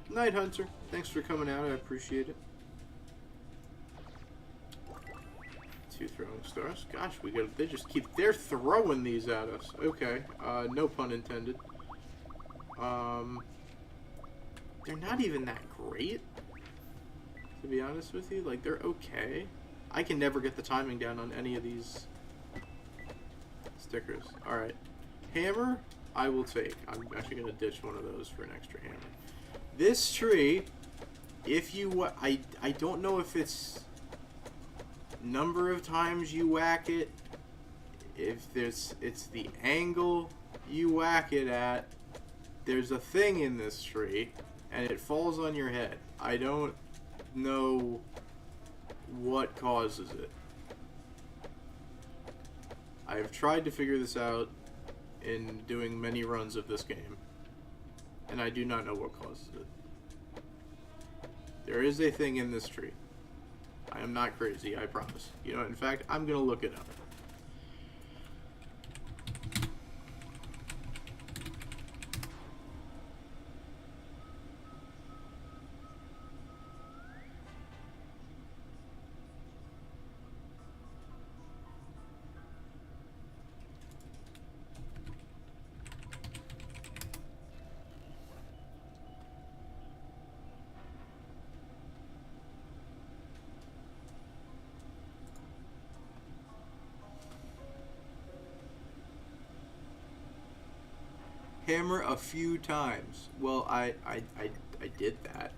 Night Hunter, thanks for coming out. I appreciate it. 2 throwing stars. Gosh, they just they're throwing these at us. Okay. No pun intended. They're not even that great, to be honest with you. Like, they're okay. I can never get the timing down on any of these stickers. Alright. Hammer, I will take. I'm actually going to ditch one of those for an extra hammer. This tree, if you... I don't know if it's number of times you whack it, if it's the angle you whack it at. There's a thing in this tree, and it falls on your head. I don't know what causes it. I have tried to figure this out in doing many runs of this game, and I do not know what causes it. There is a thing in this tree. I am not crazy, I promise. You know, in fact, I'm gonna look it up. Hammer a few times. Well, I did that.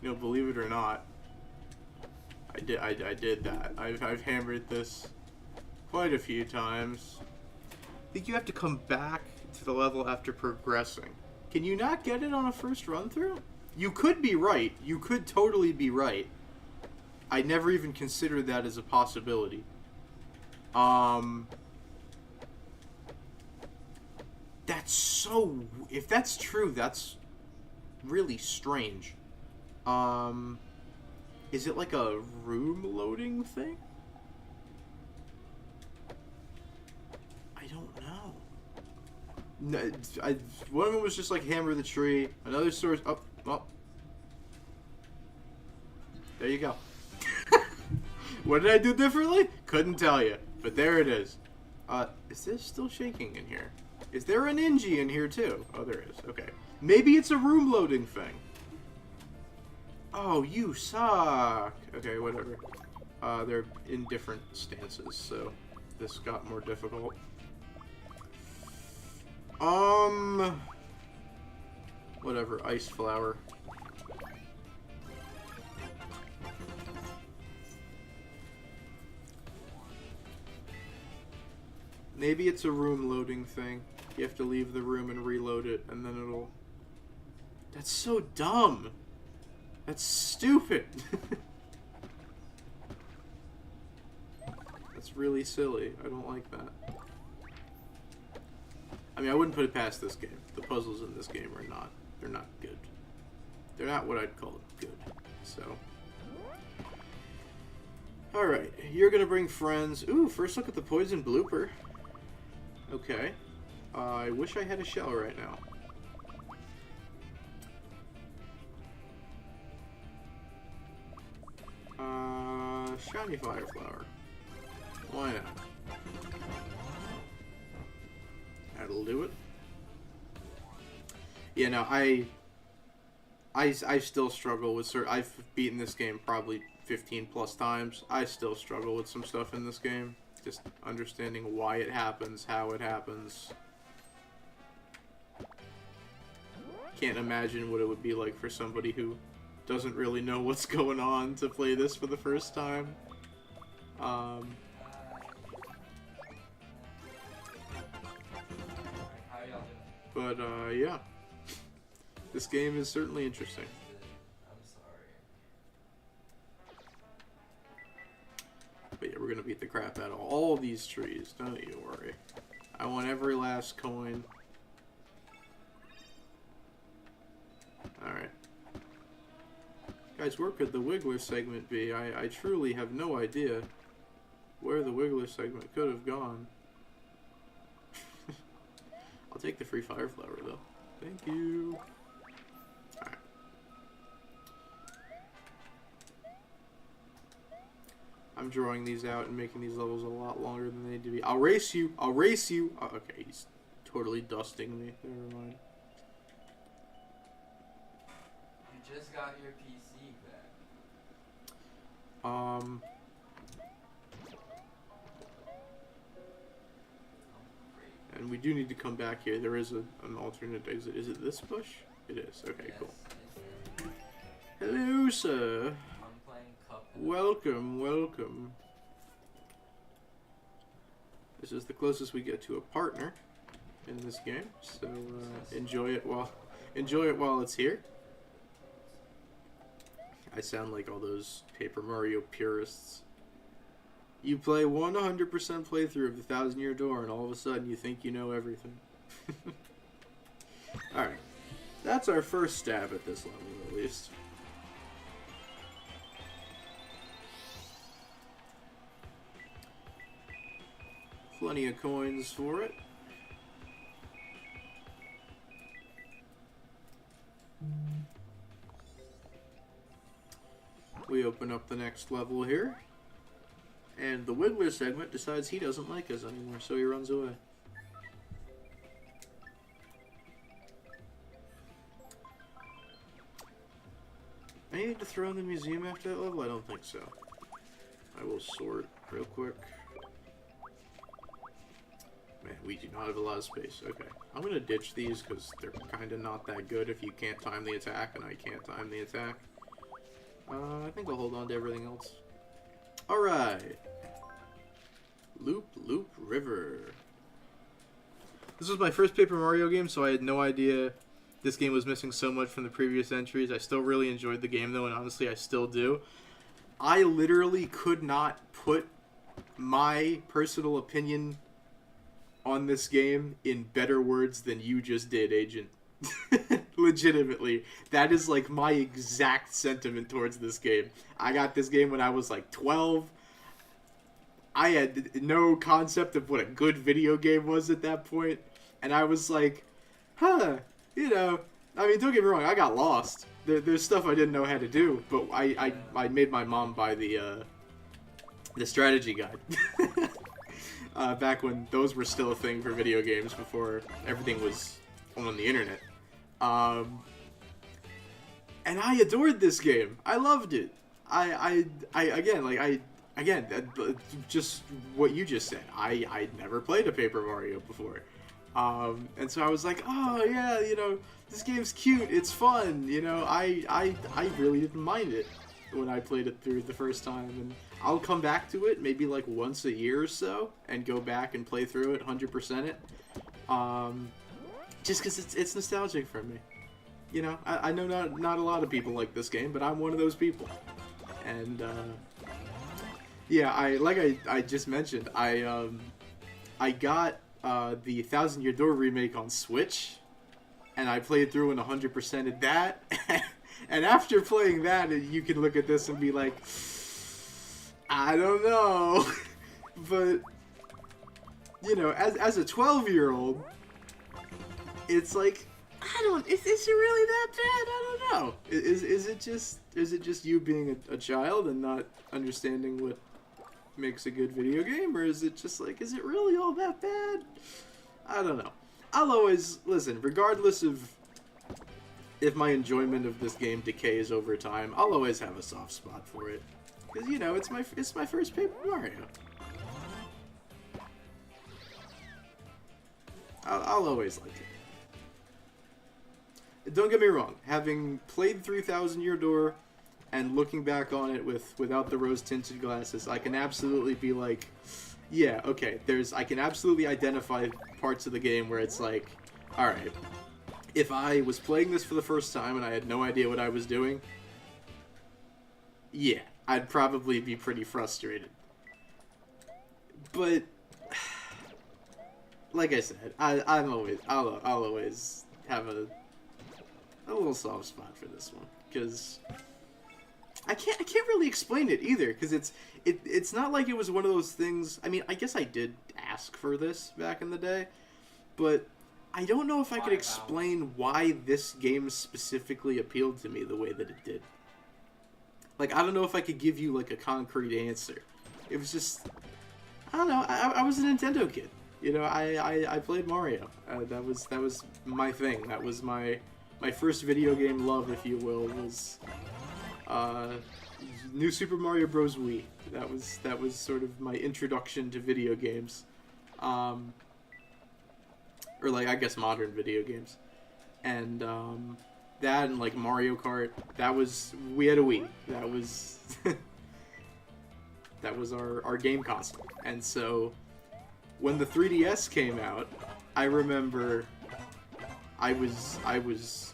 You know, believe it or not, I did that. I've hammered this quite a few times. I think you have to come back to the level after progressing. Can you not get it on a first run through? You could be right. You could totally be right. I never even considered that as a possibility. That's so... If that's true, that's really strange. Is it like a room loading thing? I don't know. No, one of them was just like hammer the tree. Another source... Oh. There you go. What did I do differently? Couldn't tell you. But there it is. Is this still shaking in here? Is there an Ninja in here too? Oh, there is. Okay. Maybe it's a room loading thing. Oh, you suck. Okay, whatever. They're in different stances, so this got more difficult. Whatever. Ice flower. Maybe it's a room loading thing. You have to leave the room and reload it, and then it'll... That's so dumb! That's stupid! That's really silly. I don't like that. I mean, I wouldn't put it past this game. The puzzles in this game are not, they're not good. They're not what I'd call good. So, alright, you're gonna bring friends. Ooh, first look at the poison blooper. Okay. I wish I had a shell right now. Shiny fire flower. Why not? That'll do it. Yeah, no, I still struggle with certain. I've beaten this game probably 15 plus times. I still struggle with some stuff in this game. Just understanding why it happens, how it happens. Can't imagine what it would be like for somebody who doesn't really know what's going on to play this for the first time. But yeah, this game is certainly interesting. But yeah, we're gonna beat the crap out of all these trees, don't you worry. I want every last coin. Alright. Guys, where could the Wiggler segment be? I truly have no idea where the Wiggler segment could have gone. I'll take the free fire flower though. Thank you. Alright. I'm drawing these out and making these levels a lot longer than they need to be. I'll race you! I'll race you! Oh, okay, he's totally dusting me. Never mind. You just got your PC back. And we do need to come back here. There is an alternate exit. Is it this bush? It is. Okay, Yes, cool. Hello, sir. I'm playing Cuphead. Welcome, welcome. This is the closest we get to a partner in this game, so enjoy it while it's here. I sound like all those Paper Mario purists. You play 100% playthrough of the Thousand Year Door, and all of a sudden you think you know everything. Alright. That's our first stab at this level, at least. Plenty of coins for it. We open up the next level here. And the Wiggler segment decides he doesn't like us anymore, so he runs away. Anything to throw in the museum after that level? I don't think so. I will sort real quick. Man, we do not have a lot of space. Okay. I'm going to ditch these because they're kind of not that good if you can't time the attack, and I can't time the attack. I think I'll hold on to everything else. Alright. Loop Loop River. This was my first Paper Mario game, so I had no idea this game was missing so much from the previous entries. I still really enjoyed the game, though, and honestly, I still do. I literally could not put my personal opinion on this game in better words than you just did, Agent. Legitimately. That is like my exact sentiment towards this game. I got this game when I was like 12. I had no concept of what a good video game was at that point. And I was like, huh, you know, I mean, don't get me wrong, I got lost. There's stuff I didn't know how to do, but I made my mom buy the strategy guide. Back when those were still a thing for video games before everything was on the internet. And I adored this game. I loved it. Just what you just said. I'd never played a Paper Mario before. And so I was like, oh yeah, you know, this game's cute, it's fun, you know, I really didn't mind it when I played it through the first time, and I'll come back to it maybe like once a year or so, and go back and play through it, 100% it, just because it's nostalgic for me. You know, I know not a lot of people like this game, but I'm one of those people. And, yeah, I just mentioned, I got the Thousand Year Door remake on Switch, and I played through and 100%ed that. And after playing that, you can look at this and be like, I don't know. But, you know, as a 12-year-old, it's like, is it really that bad? I don't know. Is it just you being a child and not understanding what makes a good video game, or is it just like, is it really all that bad? I don't know. I'll always listen, regardless of if my enjoyment of this game decays over time. I'll always have a soft spot for it, because you know it's my first Paper Mario. I'll always like it. Don't get me wrong, having played through Thousand Year Door and looking back on it without the rose-tinted glasses, I can absolutely be like, yeah, okay, I can absolutely identify parts of the game where it's like, alright, if I was playing this for the first time and I had no idea what I was doing, yeah, I'd probably be pretty frustrated. But, like I said, I'll always have a little soft spot for this one, because I can't really explain it either, because it's not like it was one of those things. I mean, I guess I did ask for this back in the day, but I don't know if I could explain why this game specifically appealed to me the way that it did. Like, I don't know if I could give you like a concrete answer. It was just, I don't know. I was a Nintendo kid, you know. I played Mario. That was my thing. That was my first video game love, if you will, was New Super Mario Bros. Wii. That was sort of my introduction to video games, or like, I guess, modern video games, and that and like Mario Kart. We had a Wii. That was that was our game console. And so when the 3DS came out, I remember I was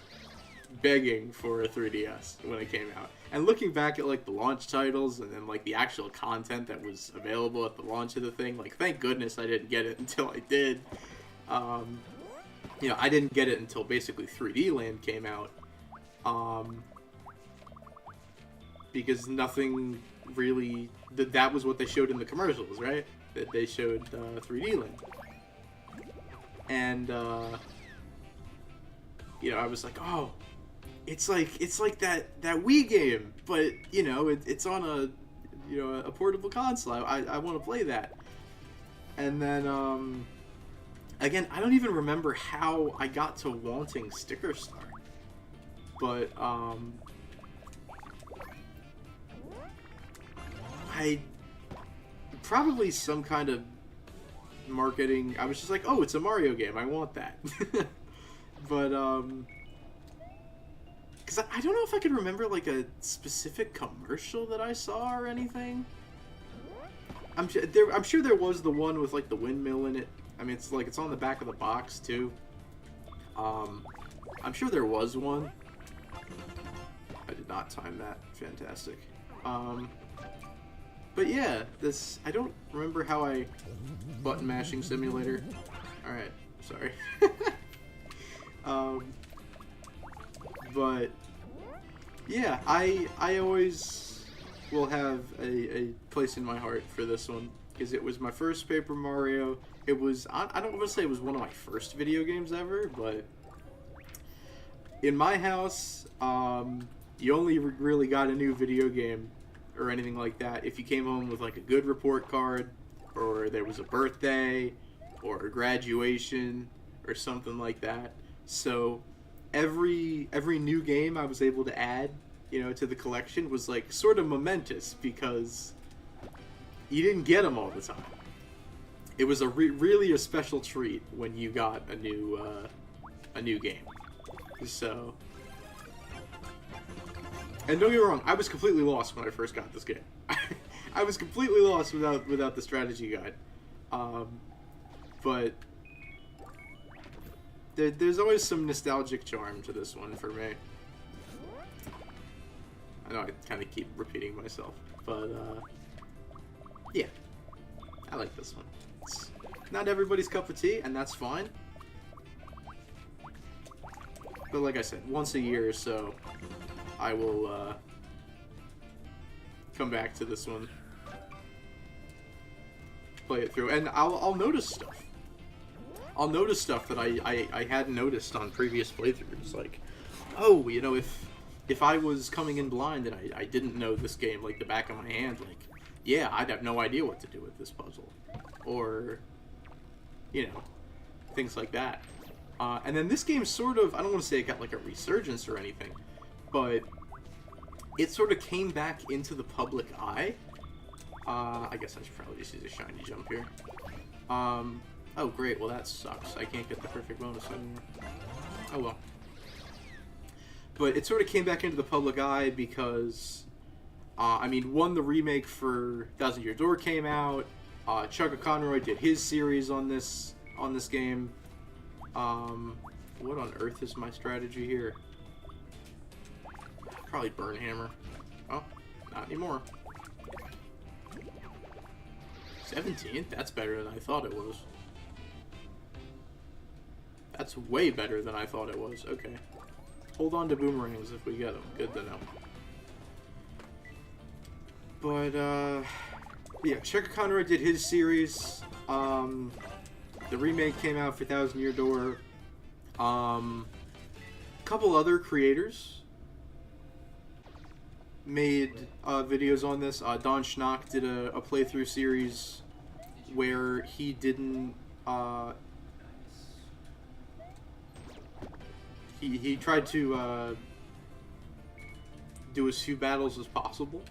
begging for a 3DS when it came out. And looking back at like the launch titles and then like the actual content that was available at the launch of the thing, like, thank goodness I didn't get it until I did. You know, I didn't get it until basically 3D Land came out. Because nothing really, that was what they showed in the commercials, right? That they showed 3D Land. And you know, I was like, oh, it's like that Wii game, but you know, it's on a portable console. I want to play that. And then again, I don't even remember how I got to wanting Sticker Star, but I probably some kind of marketing. I was just like, oh, it's a Mario game, I want that. But because I don't know if I can remember like a specific commercial that I saw or anything. I'm sure there was the one with like the windmill in it. I mean, it's on the back of the box too. I'm sure there was one. I did not time that. Fantastic. But yeah, I don't remember how I button mashing simulator. All right, sorry. But yeah, I always will have a place in my heart for this one, because it was my first Paper Mario. It was, I don't want to say it was one of my first video games ever, but in my house, you only really got a new video game or anything like that if you came home with like a good report card, or there was a birthday or a graduation or something like that. So every new game I was able to add, you know, to the collection was like sort of momentous, because you didn't get them all the time. It was really a special treat when you got a new game. So, and don't get me wrong, I was completely lost when I first got this game. I was completely lost without the strategy guide. But there's always some nostalgic charm to this one for me. I know I kind of keep repeating myself, but yeah, I like this one. not everybody's cup of tea, and that's fine. But like I said, once a year or so, I will come back to this one, play it through, and I'll notice stuff. I'll notice stuff that I hadn't noticed on previous playthroughs, like, oh, you know, if I was coming in blind and I didn't know this game like the back of my hand, like, yeah, I'd have no idea what to do with this puzzle, or, you know, things like that. And then this game sort of, I don't want to say it got like a resurgence or anything, but it sort of came back into the public eye. I guess I should probably just use a shiny jump here. Oh great, well that sucks. I can't get the perfect bonus anymore. Oh well. But it sort of came back into the public eye because, I mean, one, the remake for Thousand Year Door came out. Chuggaaconroy did his series on this game. What on earth is my strategy here? Probably Burnhammer. Oh, not anymore. 17th? That's better than I thought it was. That's way better than I thought it was. Okay. Hold on to boomerangs if we get them. Good to know. But, yeah, Chuggaaconroy did his series. The remake came out for Thousand Year Door. A couple other creators made videos on this. Don Schnock did a playthrough series where he didn't... He tried to do as few battles as possible.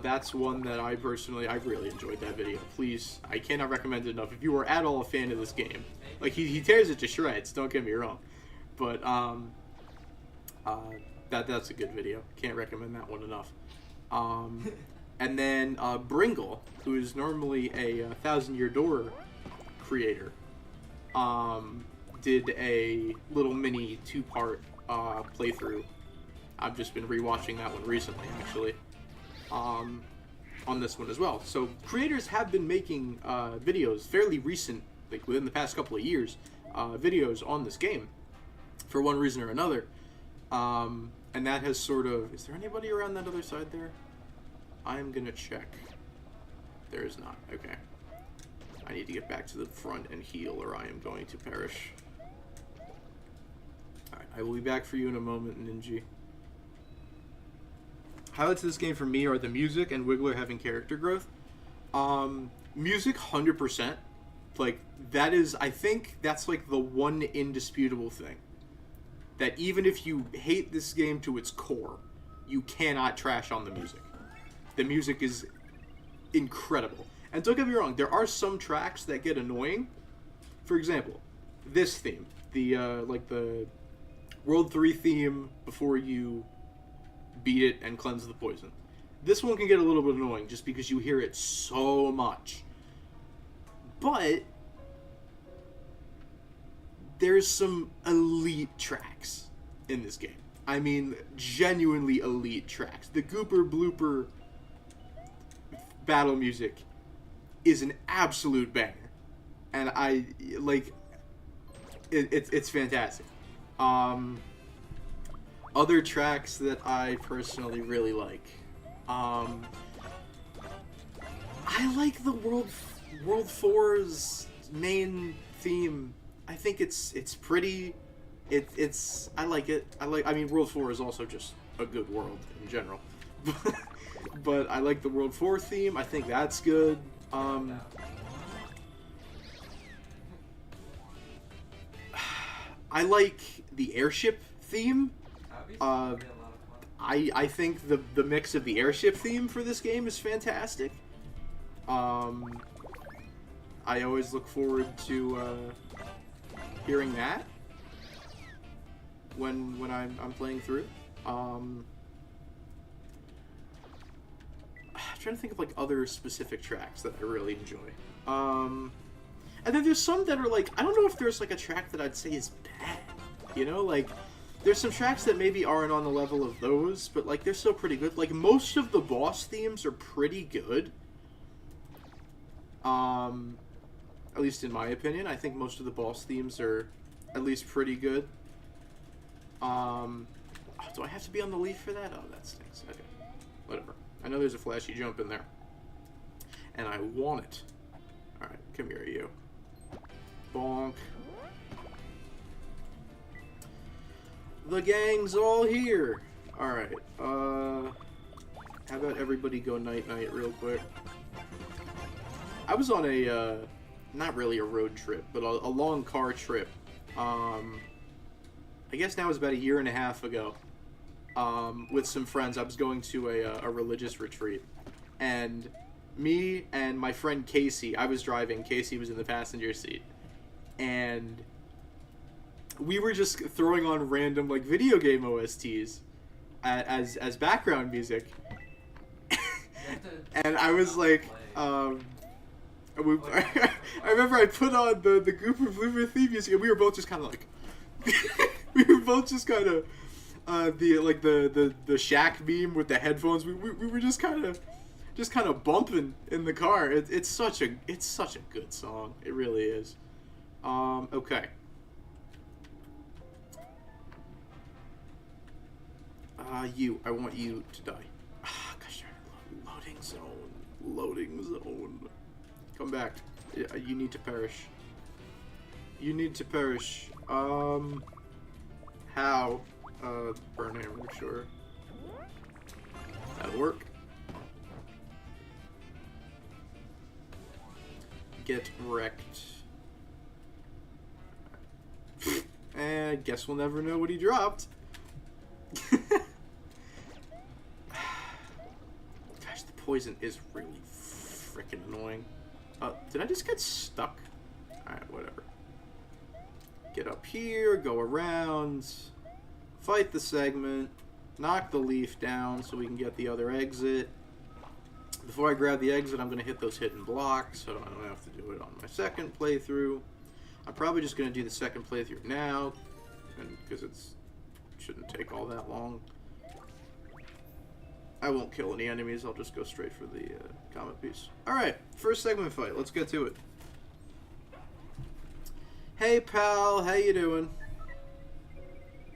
That's one that I really enjoyed that video. Please, I cannot recommend it enough. If you are at all a fan of this game, like he tears it to shreds, don't get me wrong, but that's a good video. Can't recommend that one enough. And then Bringle, who is normally a Thousand Year Door creator, did a little mini 2-part playthrough. I've just been rewatching that one recently, actually. On this one as well. So creators have been making videos fairly recent, like within the past couple of years, videos on this game for one reason or another. And that has sort of... Is there anybody around that other side there? I'm gonna check. There is not. Okay. I need to get back to the front and heal or I am going to perish. Alright, I will be back for you in a moment, Ninji. Highlights of this game for me are the music and Wiggler having character growth. Music, 100%. Like, that is, I think that's like the one indisputable thing. That even if you hate this game to its core, you cannot trash on the music. The music is incredible. And don't get me wrong, there are some tracks that get annoying. For example, this theme. The, like the World 3 theme before you beat it and cleanse the poison. This one can get a little bit annoying just because you hear it so much. But there's some elite tracks in this game. I mean, genuinely elite tracks. The Gooper Blooper battle music is an absolute banger. And I, like, it's fantastic. Other tracks that I personally really like. I like the World 4's main theme. I think it's pretty. I like it. I mean, World 4 is also just a good world in general. But I like the World 4 theme. I think that's good. I like the airship theme. I think the mix of the airship theme for this game is fantastic. I always look forward to hearing that when I'm playing through. I'm trying to think of like other specific tracks that I really enjoy. And then there's some that are like, I don't know if there's like a track that I'd say is bad. You know, like there's some tracks that maybe aren't on the level of those, but like they're still pretty good. Like most of the boss themes are pretty good. At least in my opinion. I think most of the boss themes are at least pretty good. Do I have to be on the leaf for that? Oh, that stinks. Okay. Whatever. I know there's a flashy jump in there. And I want it. Alright, come here, you. Bonk. The gang's all here. Alright, how about everybody go night-night real quick? I was on a, not really a road trip, but a long car trip. I guess now it was about 1.5 years ago. With some friends. I was going to a religious retreat. And me and my friend Casey, I was driving, Casey was in the passenger seat. And we were just throwing on random, like, video game OSTs as background music. And I was like, I remember I put on the Gooper Blooper theme music, and we were both just kind of like, we were both just kind of, the Shaq meme with the headphones. We were just kind of bumping in the car. It's such a good song. It really is. Okay. I want you to die. Gosh darn it. Loading zone. Loading zone. Come back. You need to perish. You need to perish. How? Burn hammer, sure. That'll work. Get wrecked. And I guess we'll never know what he dropped. Gosh, the poison is really freaking annoying. Did I just get stuck? Alright, whatever. Get up here, go around, fight the segment, knock the leaf down so we can get the other exit. Before I grab the exit, I'm going to hit those hidden blocks so I don't have to do it on my second playthrough. I'm probably just going to do the second playthrough now, because it shouldn't take all that long. I won't kill any enemies, I'll just go straight for the comet piece. Alright, first segment fight, let's get to it. Hey pal, how you doing?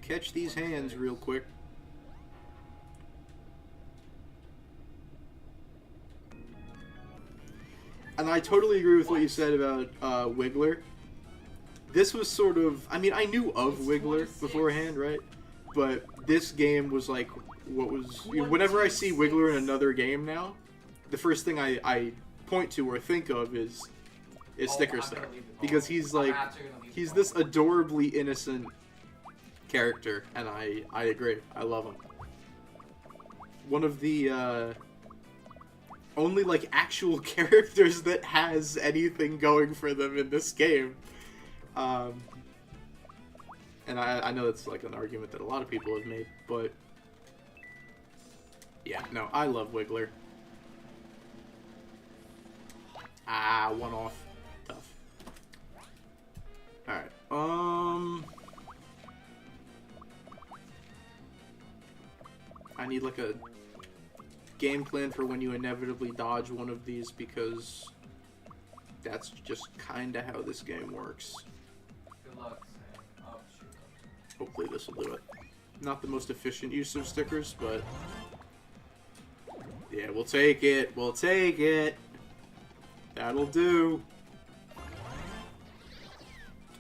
Catch these hands real quick. And I totally agree with what you said about Wiggler. This was sort of, I mean, I knew of Wiggler beforehand, right? But this game was like, what was, you know, whenever I see Wiggler in another game now, the first thing I point to or think of is Sticker Star. Because he's like, he's this adorably innocent character, and I agree. I love him. One of the only like actual characters that has anything going for them in this game. And I know that's like an argument that a lot of people have made, but yeah, no, I love Wiggler. Ah, one off. Tough. Alright, I need like a game plan for when you inevitably dodge one of these, because that's just kinda how this game works. Good luck, Sam. Oh, shoot. Hopefully this will do it. Not the most efficient use of stickers, but yeah, we'll take it. We'll take it. That'll do.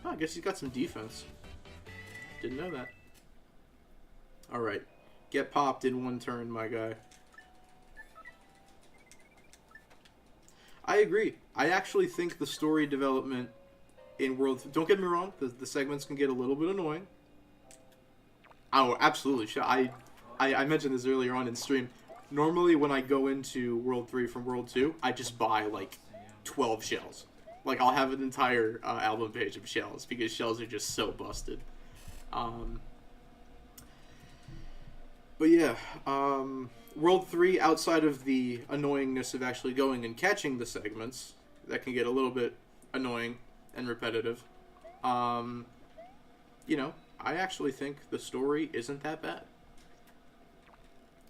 Oh, I guess he's got some defense. Didn't know that. Alright. Get popped in one turn, my guy. I agree. I actually think the story development in World... Don't get me wrong, the segments can get a little bit annoying. Oh, absolutely. I mentioned this earlier on in stream. Normally, when I go into World 3 from World 2, I just buy, like, 12 shells. Like, I'll have an entire album page of shells, because shells are just so busted. But yeah, World 3, outside of the annoyingness of actually going and catching the segments, that can get a little bit annoying and repetitive, you know, I actually think the story isn't that bad.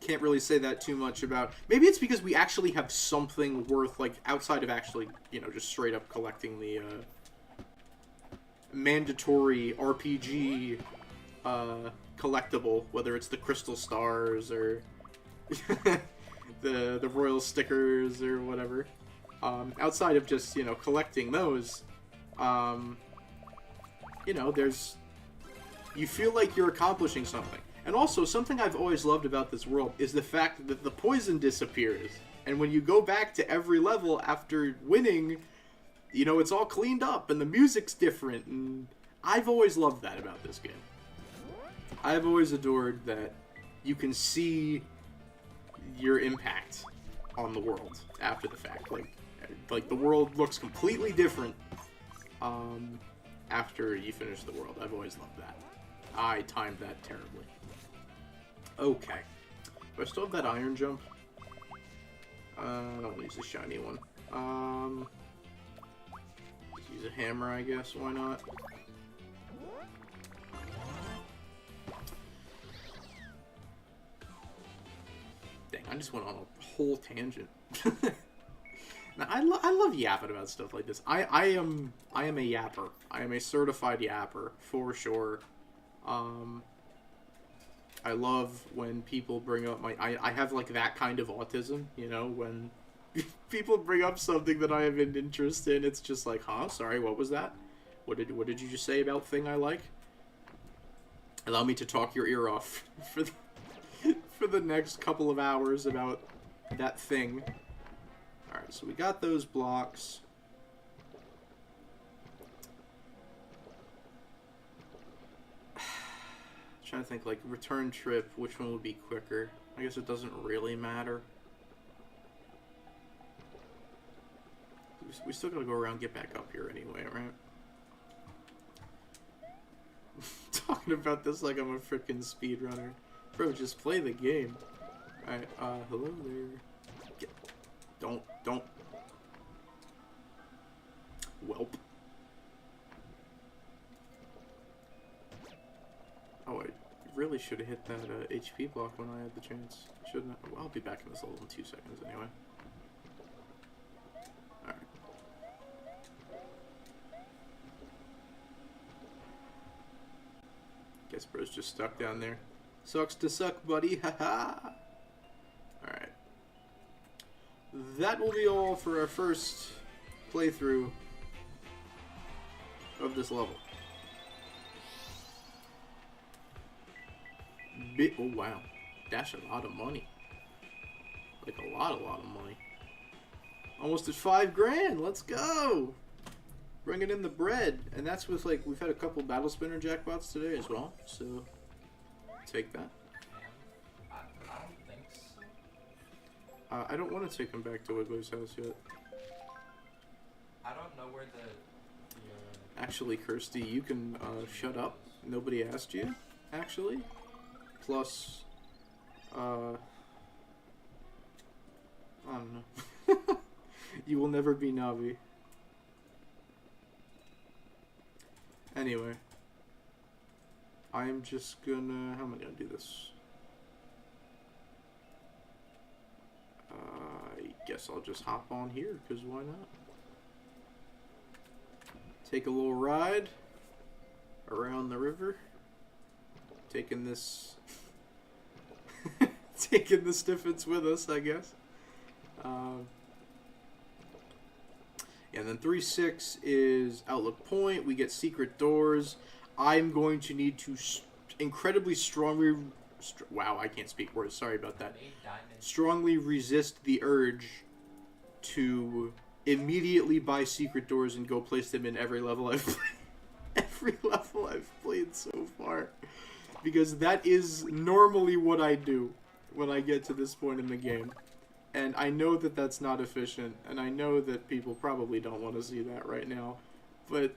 can't really say that too much about. Maybe it's because we actually have something worth, like, outside of actually, you know, just straight up collecting the mandatory RPG collectible, whether it's the crystal stars or the royal stickers or whatever. Outside of just, you know, collecting those, you know, you feel like you're accomplishing something. And also, something I've always loved about this world is the fact that the poison disappears. And when you go back to every level after winning, you know, it's all cleaned up and the music's different. And I've always loved that about this game. I've always adored that you can see your impact on the world after the fact. Like the world looks completely different after you finish the world. I've always loved that. I timed that terribly. Okay. Do I still have that iron jump? I don't want to use the shiny one. Let's use a hammer, I guess. Why not? Dang, I just went on a whole tangent. Now, I love yapping about stuff like this. I am a yapper. I am a certified yapper, for sure. I love when people bring up I have, like, that kind of autism, you know, when people bring up something that I have an interest in, it's just like, huh, sorry, what was that? What did you just say about thing I like? Allow me to talk your ear off for the next couple of hours about that thing. Alright, so we got those blocks. Trying to think, like, return trip, which one would be quicker? I guess it doesn't really matter. We still gotta go around and get back up here anyway, right? Talking about this like I'm a freaking speedrunner. Bro, just play the game. Alright, hello there. Don't. Welp. Oh, I really should have hit that HP block when I had the chance. Shouldn't I? Well, I'll be back in this level in 2 seconds anyway. Alright. Guess bro's just stuck down there. Sucks to suck, buddy. Haha. Alright. That will be all for our first playthrough of this level. Oh wow, that's a lot of money. Like a lot of money. Almost at 5 grand. Let's go. Bringing in the bread, and that's with, like, we've had a couple battle spinner jackpots today as well. So take that. I don't think so. I don't want to take him back to Wiggly's house yet. I don't know where the Actually, Kirsty, you can shut up. Nobody asked you. Actually. Plus, I don't know. You will never be Navi. Anyway. I am just gonna... How am I gonna do this? I guess I'll just hop on here, because why not? Take a little ride around the river. Taking this... taking the Stiffets with us, I guess. And then 3-6 is Outlook Point. We get secret doors. I'm going to need to incredibly strongly... wow, I can't speak words. Sorry about that. Strongly resist the urge to immediately buy secret doors and go place them in every level I've played. Every level I've played so far. Because that is normally what I do when I get to this point in the game. And I know that that's not efficient, and I know that people probably don't want to see that right now. But,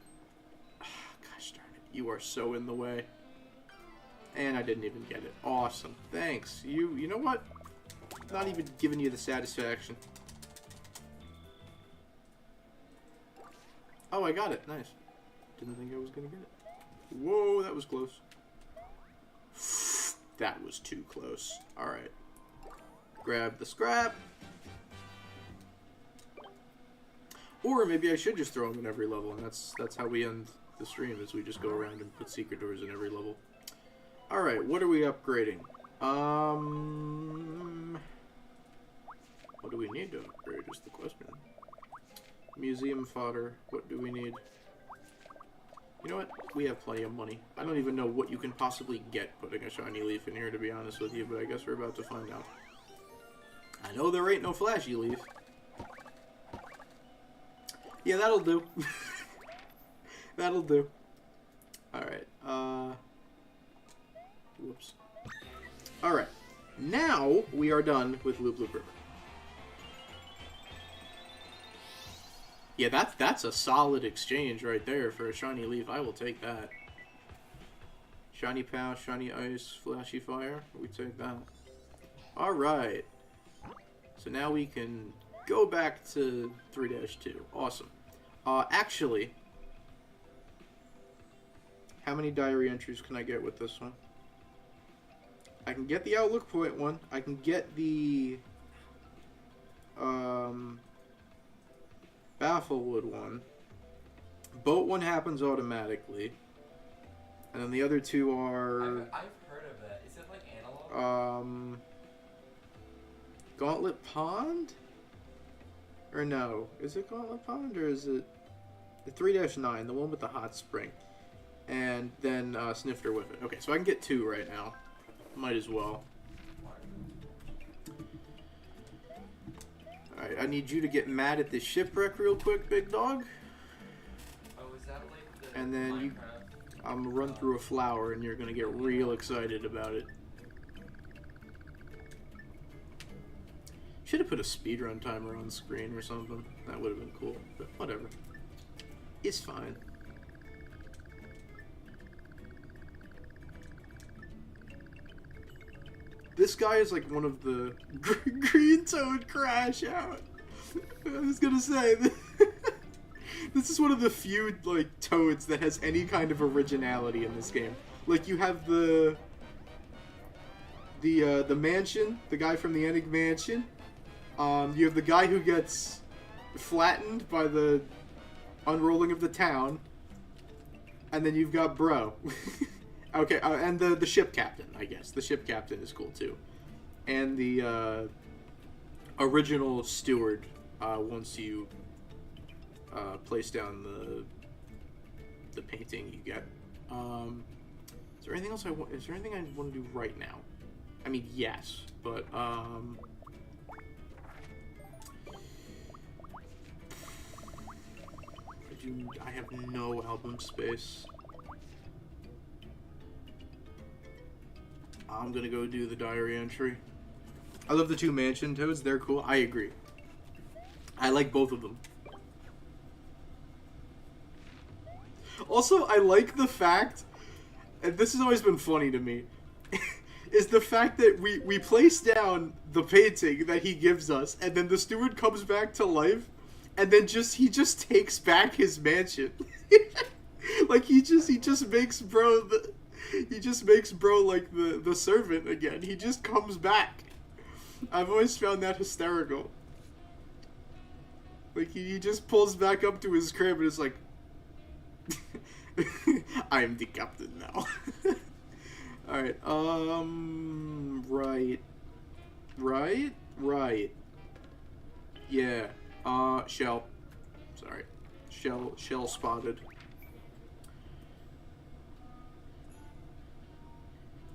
gosh darn it, you are so in the way. And I didn't even get it. Awesome. Thanks. You know what? Not even giving you the satisfaction. Oh, I got it. Nice. Didn't think I was going to get it. Whoa, that was close. That was too close. Alright. Grab the scrap. Or maybe I should just throw them in every level, and that's how we end the stream, is we just go around and put secret doors in every level. Alright, what are we upgrading? What do we need to upgrade is the question. Museum fodder, what do we need? You know what? We have plenty of money. I don't even know what you can possibly get putting a shiny leaf in here, to be honest with you, but I guess we're about to find out. I know there ain't no flashy leaf. Yeah, that'll do. That'll do. Alright, whoops. Alright, now we are done with Loop Loop River. Yeah, that's a solid exchange right there for a shiny leaf. I will take that. Shiny Pow, shiny ice, flashy fire. We take that. Alright. So now we can go back to 3-2. Awesome. Actually, how many diary entries can I get with this one? I can get the Outlook Point one. I can get the Bafflewood one. Boat one happens automatically. And then the other two are... I've heard of it. Is it like Analog? Gauntlet Pond? Or no. Is it Gauntlet Pond or is it... The 3-9, the one with the hot spring. And then Snifter with it. Okay, so I can get 2 right now. Might as well. Alright, I need you to get mad at this shipwreck real quick, big dog. Oh, is that like the And then Minecraft? I'm gonna run through a flower and you're gonna get real excited about it. Should have put a speedrun timer on screen or something. That would have been cool, but whatever. It's fine. This guy is like one of the green toad crash out. I was gonna say this is one of the few like toads that has any kind of originality in this game. Like you have the mansion, the guy from the Enig Mansion. You have the guy who gets flattened by the unrolling of the town, and then you've got Bro. Okay, and the ship captain, I guess. The ship captain is cool, too. And the original steward, once you place down the painting you get. Is there anything else is there anything I want to do right now? I mean, yes, but, I have no album space. I'm gonna go do the diary entry. I love the 2 mansion toads. They're cool. I agree. I like both of them. Also, I like the fact, and this has always been funny to me, is the fact that we place down the painting that he gives us, and then the steward comes back to life, and then he just takes back his mansion. Like he just makes Bro like the servant again. He just comes back. I've always found that hysterical. Like he just pulls back up to his crib and is like, I am the captain now. Alright, right. Yeah, shell. Sorry. Shell spotted.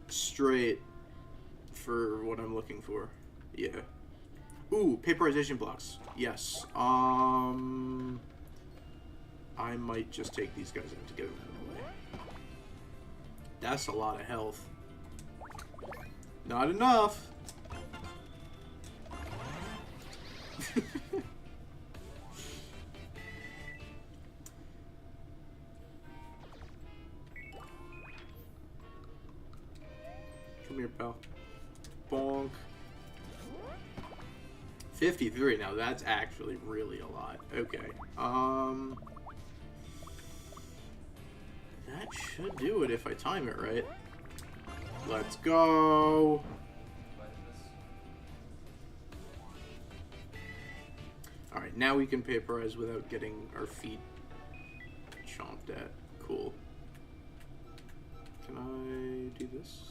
Straight for what I'm looking for. Yeah. Ooh, paperization blocks. Yes. I might just take these guys out to get them out of the way. That's a lot of health. Not enough. Come here, pal. Bonk. 53. Now that's actually really a lot. Okay. That should do it if I time it right. Let's go. Alright, now we can vaporize without getting our feet chomped at. Cool. Can I do this?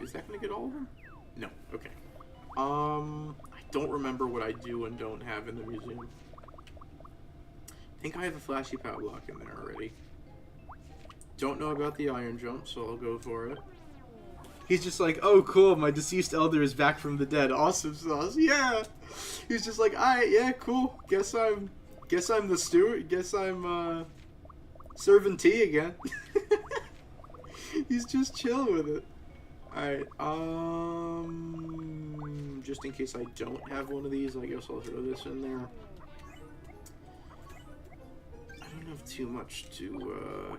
Is that gonna get all of them? No. Okay. I don't remember what I do and don't have in the museum. I think I have a flashy power block in there already. Don't know about the iron jump, so I'll go for it. He's just like, oh cool, my deceased elder is back from the dead. Awesome sauce, yeah. He's just like, alright, yeah, cool. Guess I'm the steward. Guess I'm serving tea again. He's just chilling with it. Alright, just in case I don't have one of these, I guess I'll throw this in there. I don't have too much to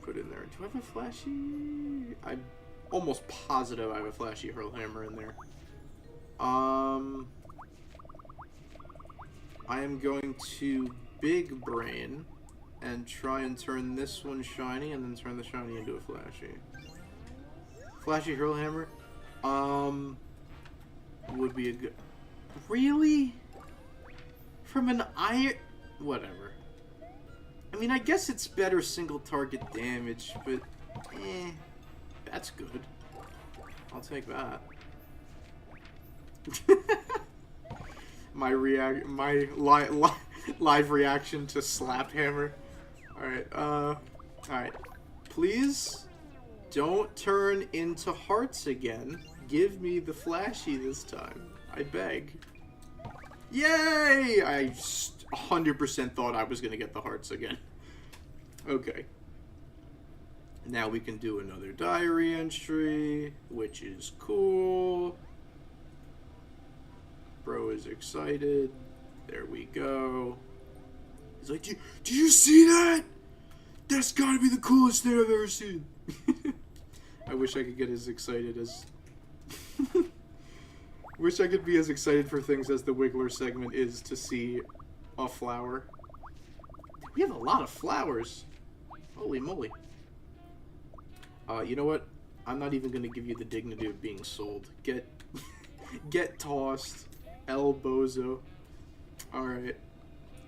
put in there. Do I have a flashy? I'm almost positive I have a flashy hurl hammer in there. I am going to big brain and try and turn this one shiny and then turn the shiny into a flashy. Flashy hurl hammer? Would be a good... Really? From an iron... Whatever. I mean, I guess it's better single target damage, but... That's good. I'll take that. my live reaction to slap hammer. Alright, please don't turn into hearts again. Give me the flashy this time. I beg. Yay! I 100% thought I was gonna get the hearts again. Okay. Now we can do another diary entry, which is cool. Bro is excited. There we go. He's like, do you see that? That's gotta be the coolest thing I've ever seen. I wish I could get as excited as... Wish I could be as excited for things as the Wiggler segment is to see a flower. We have a lot of flowers. Holy moly. You know what? I'm not even going to give you the dignity of being sold. Get tossed. El Bozo. Alright.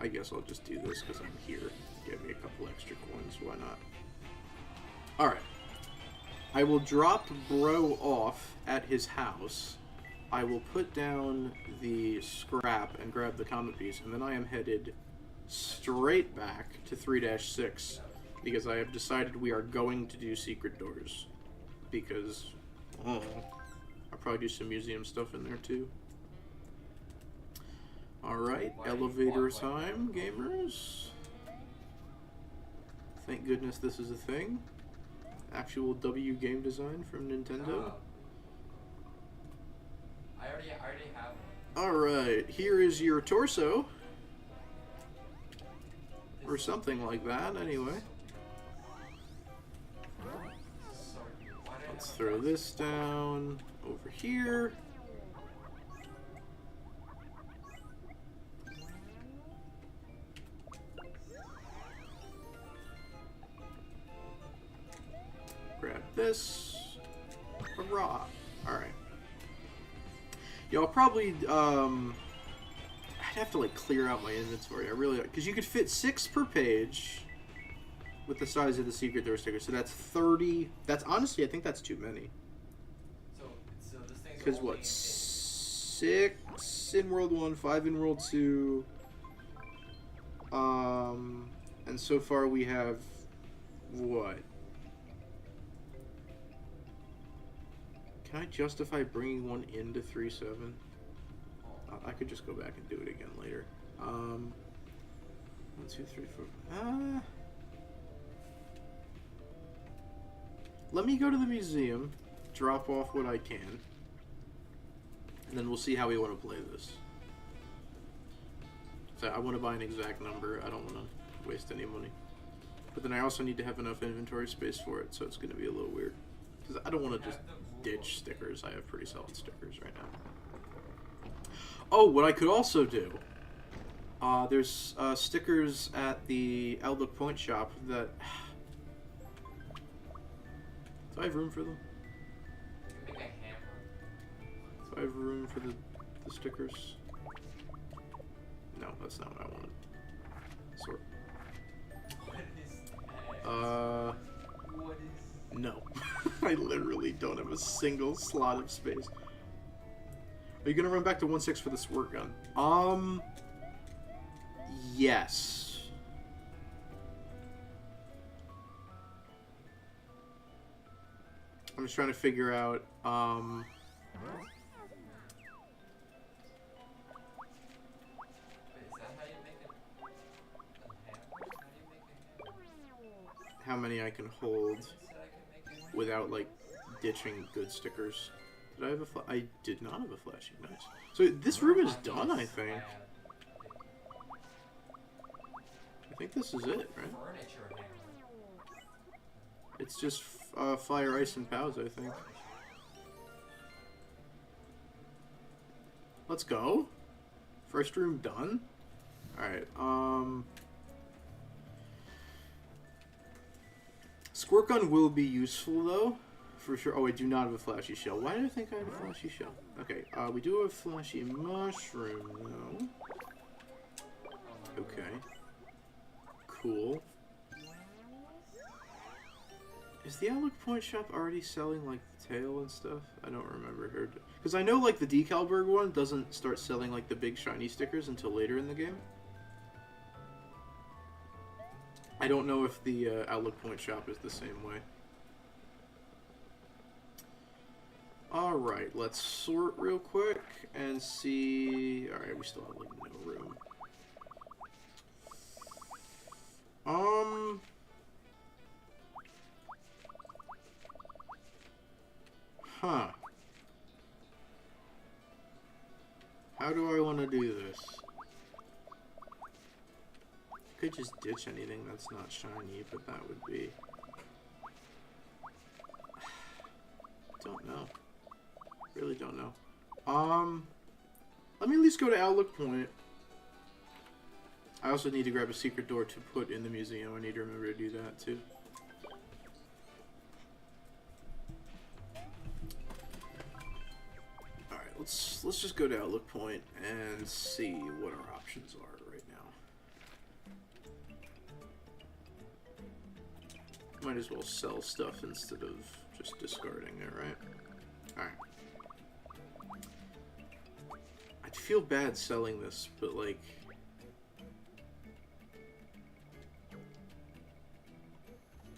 I guess I'll just do this because I'm here. Give me a couple extra coins. Why not? Alright. I will drop Bro off at his house. I will put down the scrap and grab the comet piece, and then I am headed straight back to 3-6 because I have decided we are going to do secret doors. Because, I'll probably do some museum stuff in there too. Alright, elevator time, gamers. Thank goodness this is a thing. Actual W game design from Nintendo. I already have one. Alright, here is your torso. Or something like that, anyway. Let's throw this down over here. Grab this. Hurrah. Alright. Y'all probably, I'd have to, like, clear out my inventory. I really, because you could fit 6 per page with the size of the secret door sticker. So that's 30. That's, honestly, I think that's too many. So this thing's Because only what, in 6 in World 1, 5 in World 2. And so far we have, what? Can I justify bringing one into 3-7? I could just go back and do it again later. 1, 2, 3, 4. Let me go to the museum, drop off what I can, and then we'll see how we want to play this. So I want to buy an exact number. I don't want to waste any money. But then I also need to have enough inventory space for it, so it's going to be a little weird. Because I don't want to just ditch stickers. I have pretty solid stickers right now. Oh, what I could also do. There's stickers at the Outlook Point shop that... Do I have room for them? Make a hammer. Do I have room for the stickers? No, that's not what I wanted. Sort. What is that? What is... No. I literally don't have a single slot of space. Are you gonna run back to 1-6 for the squirt gun? Yes. I'm just trying to figure out, Wait, is that how you make a hammer? How do you make a hammer? how many I can hold You said I could make a hammer? without, like, ditching good stickers. Did I have a I did not have a flashing. Nice. So this room is done, I think. I think this is it, right? Furniture hammer. It's just fire, ice, and pows, I think. Let's go. First room done. Alright, squirt gun will be useful, though. For sure. Oh, I do not have a flashy shell. Why did I think I had a flashy shell? Okay, we do have a flashy mushroom, though. Okay. Cool. Is the Outlook Point shop already selling, like, the tail and stuff? I don't remember. Because I know, like, the Decalburg one doesn't start selling, like, the big shiny stickers until later in the game. I don't know if the Outlook Point shop is the same way. Alright, let's sort real quick and see... Alright, we still have, like, no room. Huh. How do I want to do this? I could just ditch anything that's not shiny, but that would be... Don't know. Really don't know. Let me at least go to Outlook Point. I also need to grab a secret door to put in the museum. I need to remember to do that too. Alright, let's just go to Outlook Point and see what our options are right now. Might as well sell stuff instead of just discarding it, right? Alright. I'd feel bad selling this, but like...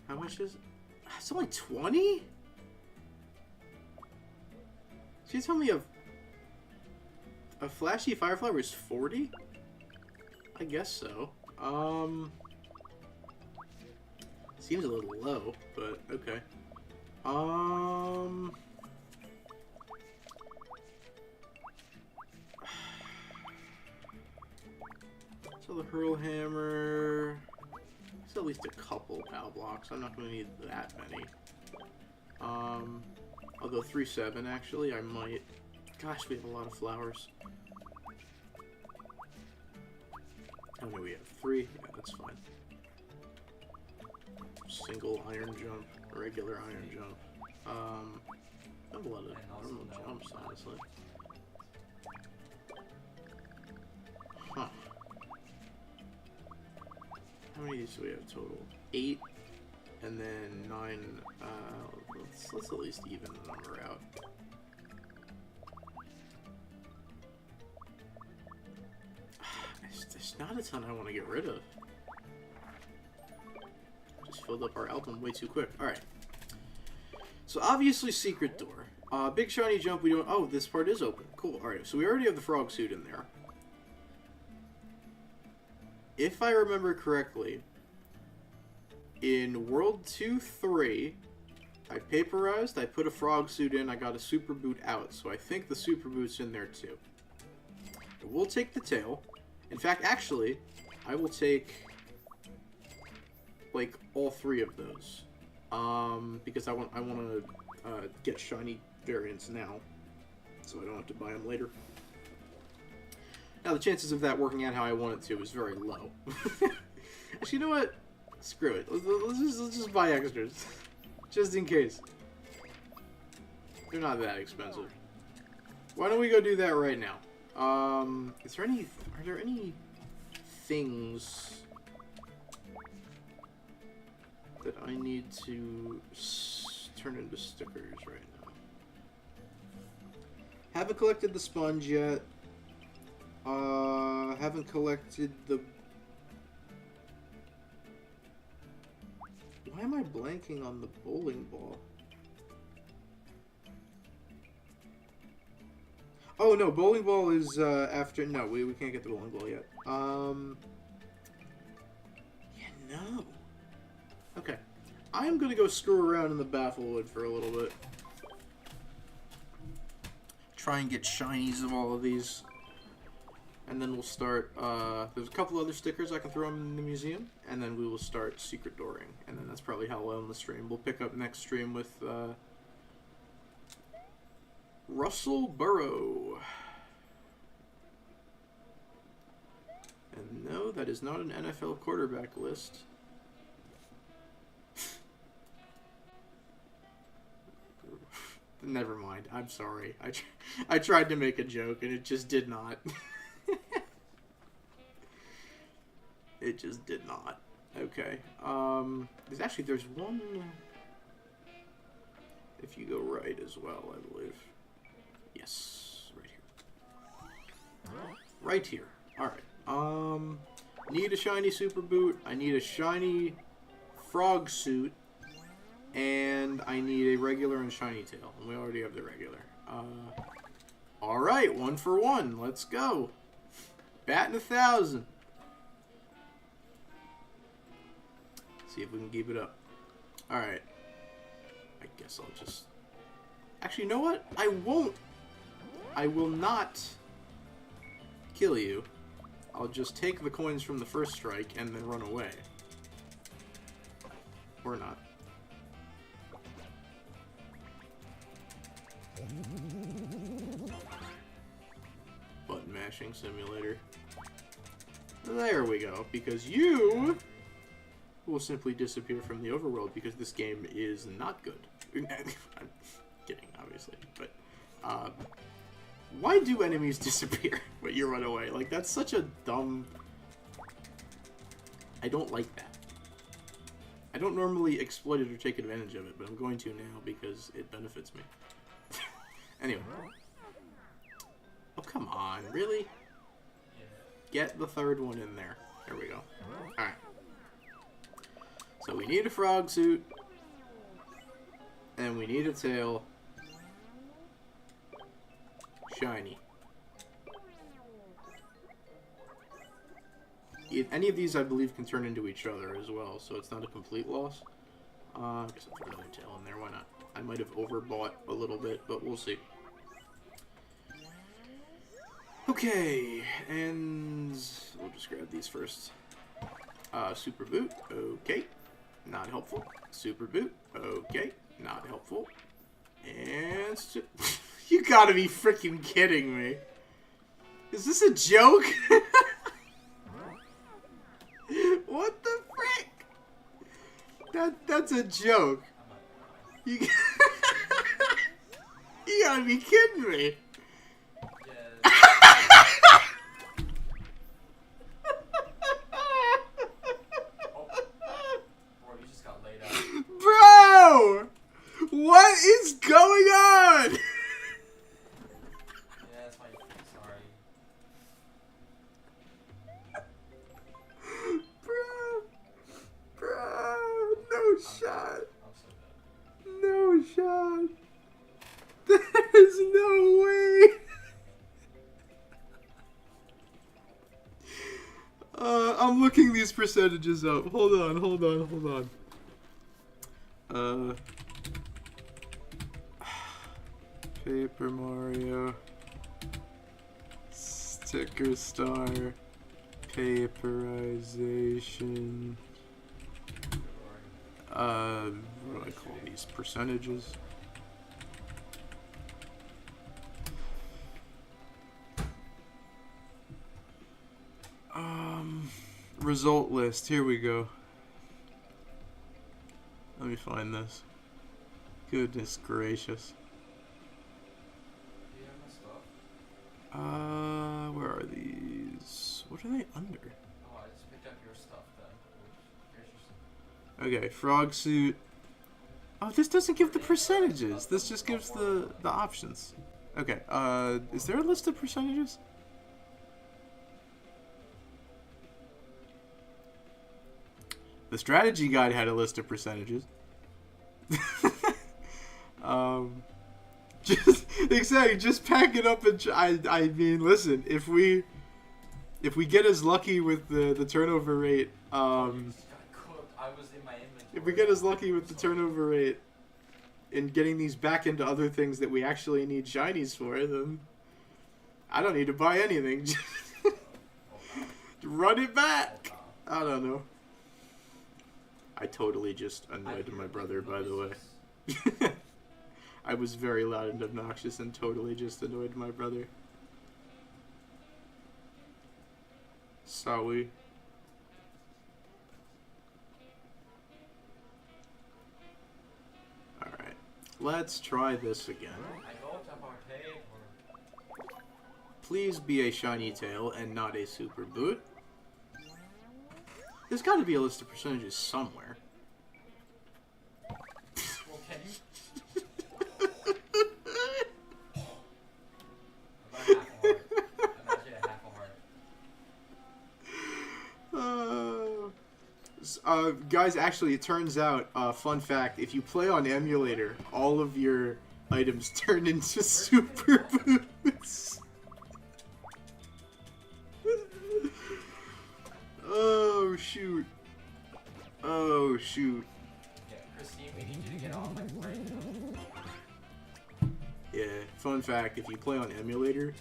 How much is it? It's only 20? So you tell me a flashy Fireflower is 40? I guess so. Seems a little low, but okay. So the Hurl Hammer... It's at least a couple POW blocks. I'm not going to need that many. I'll go 3-7 actually. I might. Gosh, we have a lot of flowers. How many we have? 3? Yeah, that's fine. Single iron jump, regular iron jump. I have a lot of normal jumps, honestly. Huh. How many of these do we have total? 8, and then 9. Let's at least even the number out. There's not a ton I want to get rid of. Just filled up our album way too quick. Alright. So obviously secret door. Big shiny jump we don't... Oh, this part is open. Cool. Alright, so we already have the frog suit in there. If I remember correctly, in World 2-3, I paperized, I put a frog suit in, I got a super boot out, so I think the super boot's in there too. We'll take the tail. In fact, actually, I will take, like, all 3 of those. Because I want to get shiny variants now, so I don't have to buy them later. Now, the chances of that working out how I want it to is very low. Actually, you know what? Screw it. Let's just buy extras. Just in case. They're not that expensive. Why don't we go do that right now? Are there any things that I need to turn into stickers right now. Haven't collected the sponge yet. Haven't collected the... Why am I blanking on the bowling ball? Oh no, bowling ball is after... No, we can't get the bowling ball yet. Yeah, no. Okay. I'm gonna go screw around in the Bafflewood for a little bit. Try and get shinies of all of these. And then we'll start, there's a couple other stickers I can throw in the museum, and then we will start secret dooring. And then that's probably how we'll end the stream. We'll pick up next stream with, Russell Burrow. And no, that is not an NFL quarterback list. Never mind. I'm sorry. I tried to make a joke and it just did not. It just did not. Okay. There's one. If you go right as well, I believe. Yes, right here. Right here. All right. Need a shiny super boot. I need a shiny frog suit. And I need a regular and shiny tail. And we already have the regular. Alright, 1 for 1. Let's go. Batting 1,000. See if we can keep it up. Alright. I guess I'll just... Actually, you know what? I won't. I will not kill you. I'll just take the coins from the first strike and then run away. Or not. Button mashing simulator. There we go, because you will simply disappear from the overworld because this game is not good. I'm kidding, obviously, but why do enemies disappear when you run away? Like, that's such a dumb... I don't like that. I don't normally exploit it or take advantage of it, but I'm going to now because it benefits me. Anyway. Oh, come on. Really? Get the third one in there. There we go. Alright. So we need a frog suit. And we need a tail. Shiny. Any of these, I believe, can turn into each other as well, so it's not a complete loss. I guess I'll throw another tail in there. Why not? I might have overbought a little bit, but we'll see. Okay, and we'll just grab these first. Super boot, okay, not helpful. Super boot, okay, not helpful. And you gotta be freaking kidding me! Is this a joke? What the frick? That's a joke. You you gotta be kidding me. Bro! What is going on? Yeah, that's my sorry. Bro, no shot. I'm so dead. No shot. There's no way. I'm looking these percentages up. Hold on. Paper Mario, Sticker Star, Paperization, what do I call these percentages? Result list, here we go. Let me find this. Goodness gracious. Do you have my stuff? Where are these? What are they under? Oh, I Okay, frog suit. Oh, this doesn't give the percentages. This just gives the options. Okay, is there a list of percentages? The strategy guide had a list of percentages. Just exactly, just pack it up and I mean, listen, if we get as lucky with the turnover rate, I was in my inventory. if we get as lucky with the turnover rate in getting these back into other things that we actually need shinies for, then I don't need to buy anything. Run it back. I don't know. I totally just annoyed my brother, by the way. I was very loud and obnoxious and totally just annoyed my brother. Sorry. Alright. Let's try this again. Please be a shiny tail and not a super boot. There's got to be a list of percentages somewhere. Well, can you? I'm actually at half a heart. Guys, actually, it turns out, fun fact, if you play on emulator, all of your items turn into super boots. Oh, shoot. Oh, shoot. Yeah, Christine, we need you to get off my plane. Yeah, fun fact, if you play on emulator,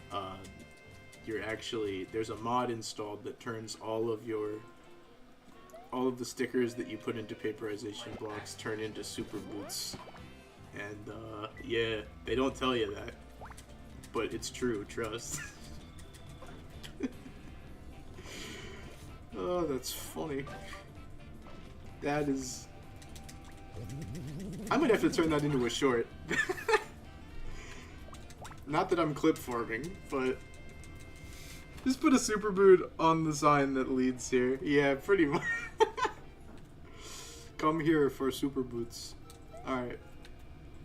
there's a mod installed that turns all of the stickers that you put into paperization blocks turn into super boots. And, yeah, they don't tell you that, but it's true, trust. Oh, that's funny. That is... I might have to turn that into a short. Not that I'm clip farming, but... Just put a super boot on the sign that leads here. Yeah, pretty much. Come here for super boots. Alright.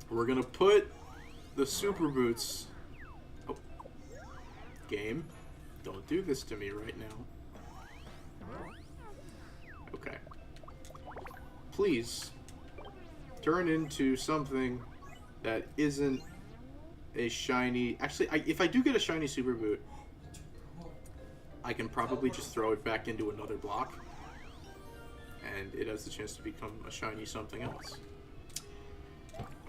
We're gonna put the super boots... Oh. Game. Don't do this to me right now. Okay. Please turn into something that isn't a shiny... Actually, if I do get a shiny super boot, I can probably just throw it back into another block, and it has the chance to become a shiny something else.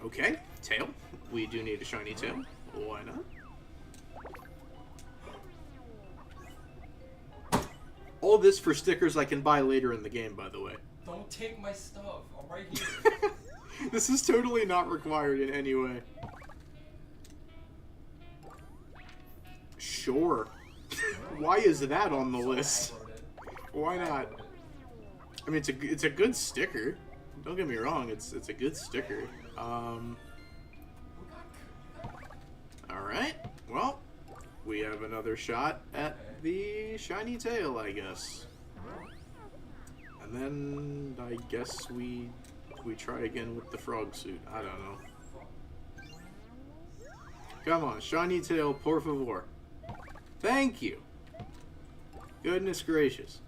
Okay, tail. We do need a shiny tail. Why not? All this for stickers I can buy later in the game, by the way. Don't take my stuff. I'm right here. This is totally not required in any way. Sure. Why is that on the list? Why not? I mean, it's a good sticker. Don't get me wrong. It's a good sticker. All right. Well, we have another shot at the shiny tail, I guess. And then I guess we try again with the frog suit. I don't know. Come on, shiny tail, por favor. Thank you. Goodness gracious.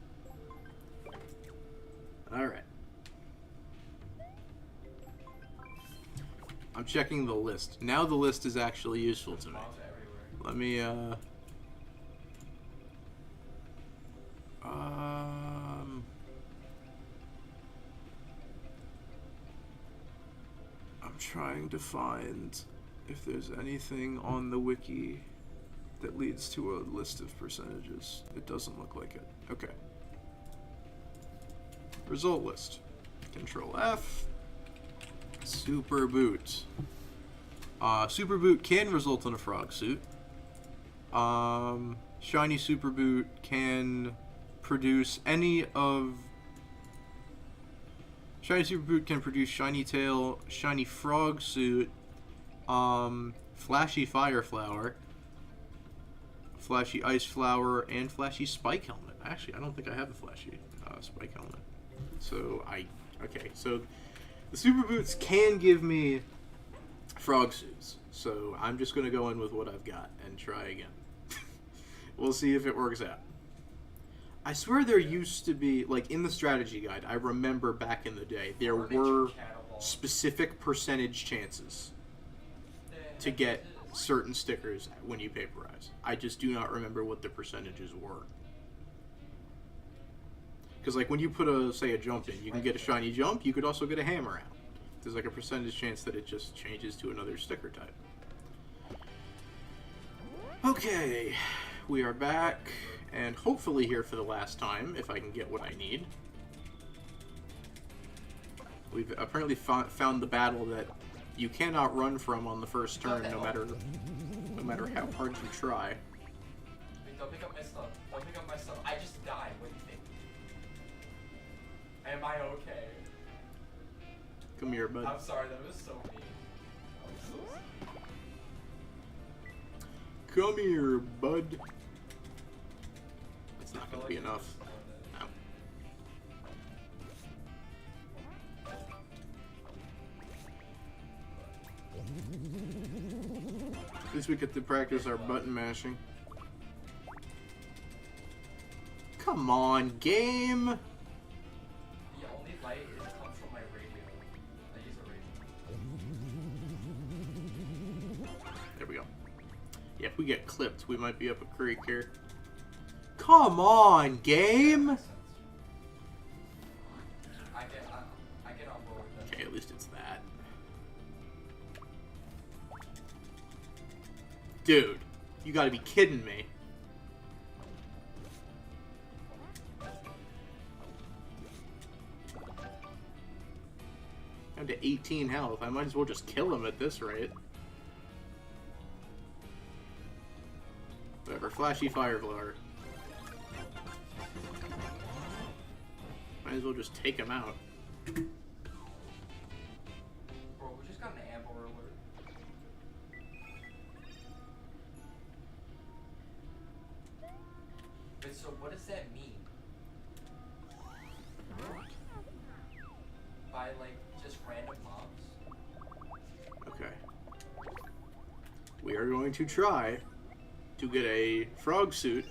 Alright. I'm checking the list. Now the list is actually useful to me. Let me, I'm trying to find if there's anything on the wiki that leads to a list of percentages. It doesn't look like it. Okay. Result list. Control F. Super boot. Super boot can result in a frog suit. Shiny super boot can produce any of... Shiny super boot can produce shiny tail, shiny frog suit, flashy fire flower, flashy ice flower, and flashy spike helmet. Actually, I don't think I have a flashy spike helmet. So I Okay, so the super boots can give me frog suits, so I'm just gonna go in with what I've got and try again. We'll see if it works out. I swear there used to be, like, in the strategy guide, I remember back in the day, there were specific percentage chances to get certain stickers when you paperize. I just do not remember what the percentages were. Because, like, when you put a, say, a jump in, you can get a shiny jump, you could also get a hammer out. There's, like, a percentage chance that it just changes to another sticker type. Okay, we are back, and hopefully here for the last time, if I can get what I need. We've apparently found the battle that you cannot run from on the first turn, no matter how hard you try. Wait, don't pick up my stuff. Don't pick up my stuff. I just died. What do you think? Am I okay? Come here, bud. I'm sorry, that was so mean. I'm so sorry. Come here, bud. That's not gonna be enough. No. At least we get to practice our button mashing. Come on, game! The only light comes from my radio. I use a radio. There we go. Yeah, if we get clipped, we might be up a creek here. Come on, game! I get on board with that. Okay, at least it's that. Dude, you gotta be kidding me. Down to 18 health. I might as well just kill him at this rate. Whatever, flashy fire blower. Might as well just take him out. Bro, we just got an Amber Alert. Wait, so what does that mean? By, like, just random mobs? Okay. We are going to try to get a frog suit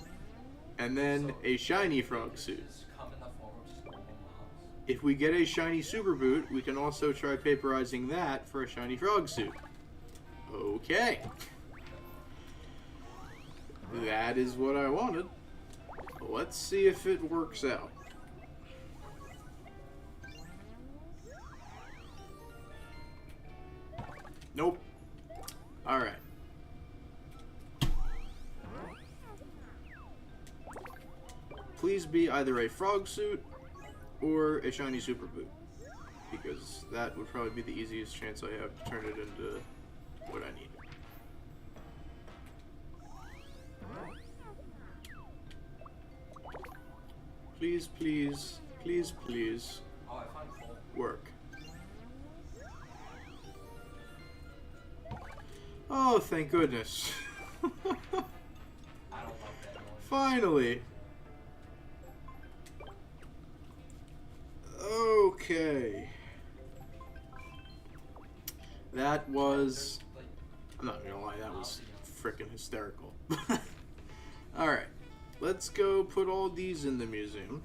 and then So, a shiny frog suit. Just come in the form of just normal mobs. If we get a shiny super boot, we can also try paperizing that for a shiny frog suit. Okay. That is what I wanted. Let's see if it works out. Nope. Alright. Please be either a frog suit or a shiny super boot, because that would probably be the easiest chance I have to turn it into what I need. Please, please, please, please Oh, I found coal. work. Oh, thank goodness. I don't love that noise. Finally. Okay. That was... Like, I'm not gonna lie, that was frickin' hysterical. Alright. Let's go put all these in the museum.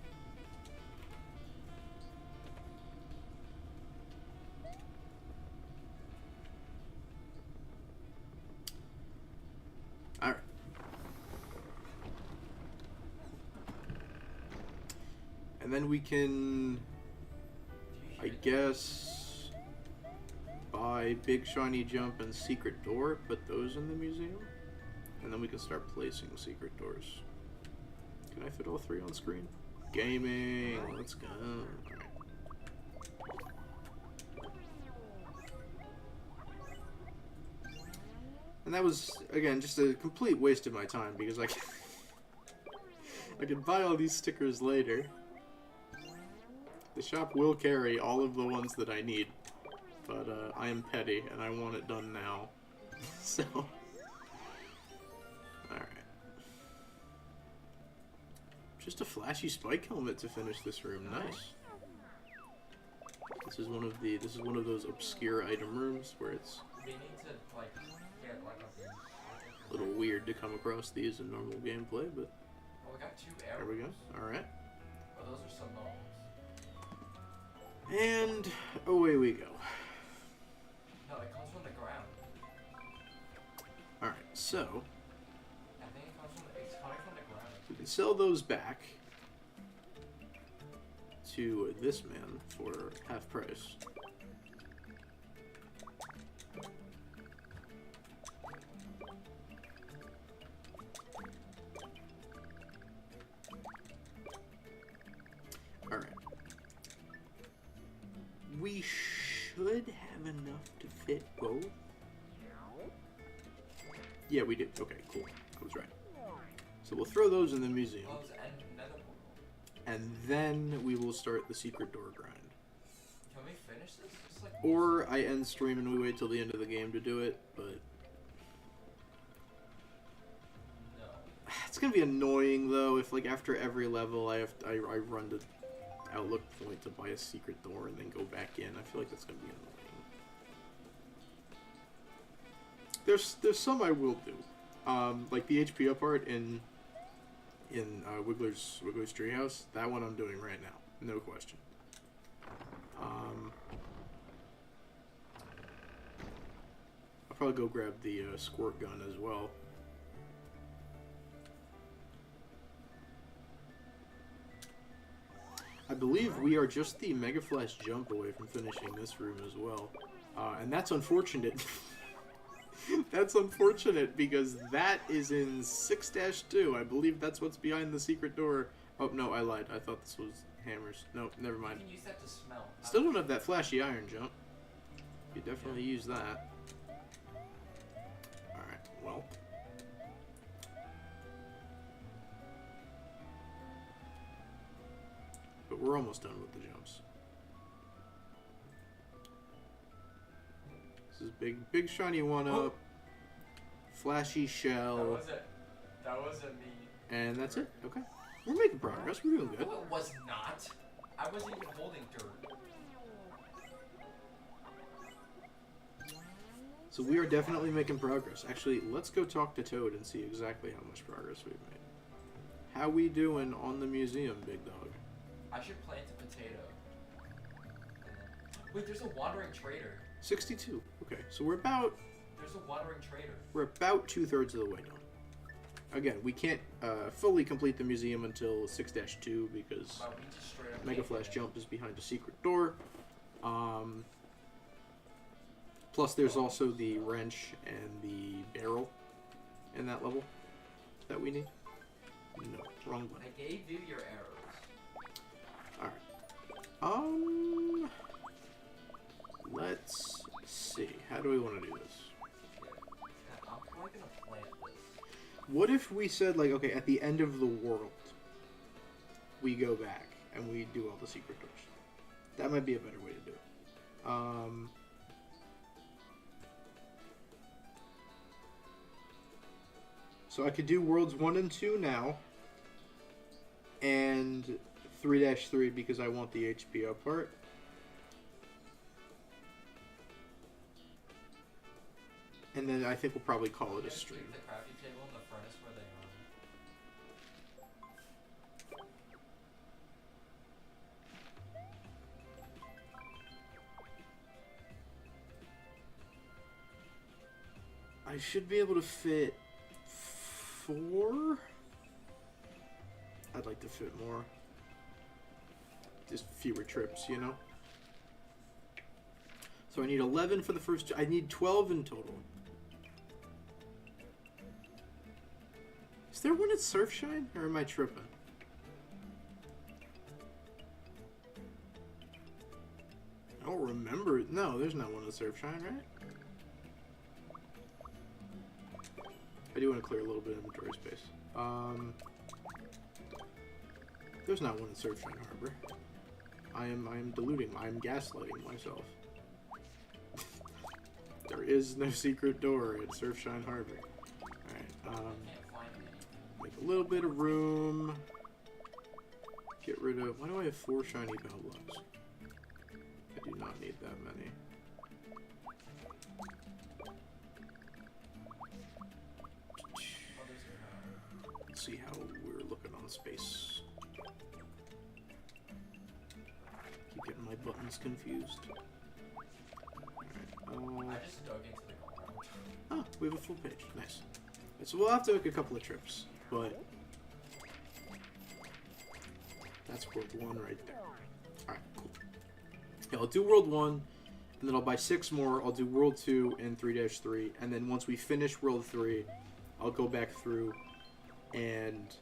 Alright. And then we can, I guess, buy Big Shiny Jump and Secret Door, put those in the museum, and then we can start placing secret doors. Can I fit all three on screen? Gaming, let's go. Alright. And that was, again, just a complete waste of my time, because I can buy all these stickers later. The shop will carry all of the ones that I need, but I am petty and I want it done now. So, alright. Just a flashy spike helmet to finish this room, nice. This is one of those obscure item rooms where it's We need to like get like a little weird to come across these in normal gameplay, but Oh, we got 2 arrows. there we go. Alright. Oh, those are Simones. And away we go. No, it comes from the ground. Alright, so I think it's coming from the ground. we can sell those back to this man for half price. Alright. We should have enough to fit both. Yeah, we did. Okay, cool. I was right. So we'll throw those in the museum. Gloves and nether portal. And then we will start the secret door grind. Can we finish this? Just like Or I end stream and we wait till the end of the game to do it, but no. it's gonna be annoying though if like after every level I run to Outlook Point to buy a secret door and then go back in. I feel like that's gonna be annoying. There's some I will do, like the HP up art in Wiggler's Treehouse. That one I'm doing right now, no question. I'll probably go grab the squirt gun as well. I believe we are just the Mega Flash jump away from finishing this room as well. And that's unfortunate. That's unfortunate because that is in 6-2. I believe that's what's behind the secret door. Oh, no, I lied. I thought this was hammers. No, never mind. You can use that to smell. Still don't have that flashy iron jump. You definitely use that. Alright, well. But we're almost done with the jumps. This is big shiny one up. Flashy That shell. was it. That wasn't me. And that's it. Okay. We're making progress. We're doing good. No, it was not. I wasn't even holding dirt. So we are definitely making progress. Actually, let's go talk to Toad and see exactly how much progress we've made. How we doing on the museum, big dog? I should plant a potato. Wait, there's a wandering trader. 62. Okay, so we're about There's a wandering trader. 2/3 of the way done. Again, we can't fully complete the museum until 6-2 because Wow, we just straight up Mega can't Flash get Jump is behind a secret door. Plus, there's also the wrench and the barrel in that level that we need. No, wrong it. button. I gave you your arrows. Alright. Let's see. How do we want to do this? Yeah, I'm probably gonna plant this. What if we said, like, okay, at the end of the world, we go back and we do all the secret doors? That might be a better way to do it. So I could do worlds 1 and 2 now, and 3-3 because I want the HP up part. And then I think we'll probably call it a Just stream. keep the crafting table in the furnace where they are. I should be able to fit 4. I'd like to fit more. Just fewer trips, you know? So I need 11 for the first... I need 12 in total. Is there one at Surfshine? Or am I tripping? I don't remember. No, there's not one at Surfshine, right? I do want to clear a little bit of inventory space. There's not one at Surfshine Harbor. I am deluding. I am gaslighting myself. There is no secret door at Surfshine Harbor. Alright, Can't find any. make a little bit of room. Get rid of... Why do I have 4 shiny bell blocks? I do not need that many. Oh, there's a Let's see how we're looking on space. Keep getting my buttons confused. Alright, I just dug into the ground. oh, we have a full page. Nice. So we'll have to make a couple of trips, but that's World 1 right there. Alright, cool. Yeah, I'll do World 1, and then I'll buy 6 more. I'll do World 2 and 3-3, and then once we finish World 3, I'll go back through and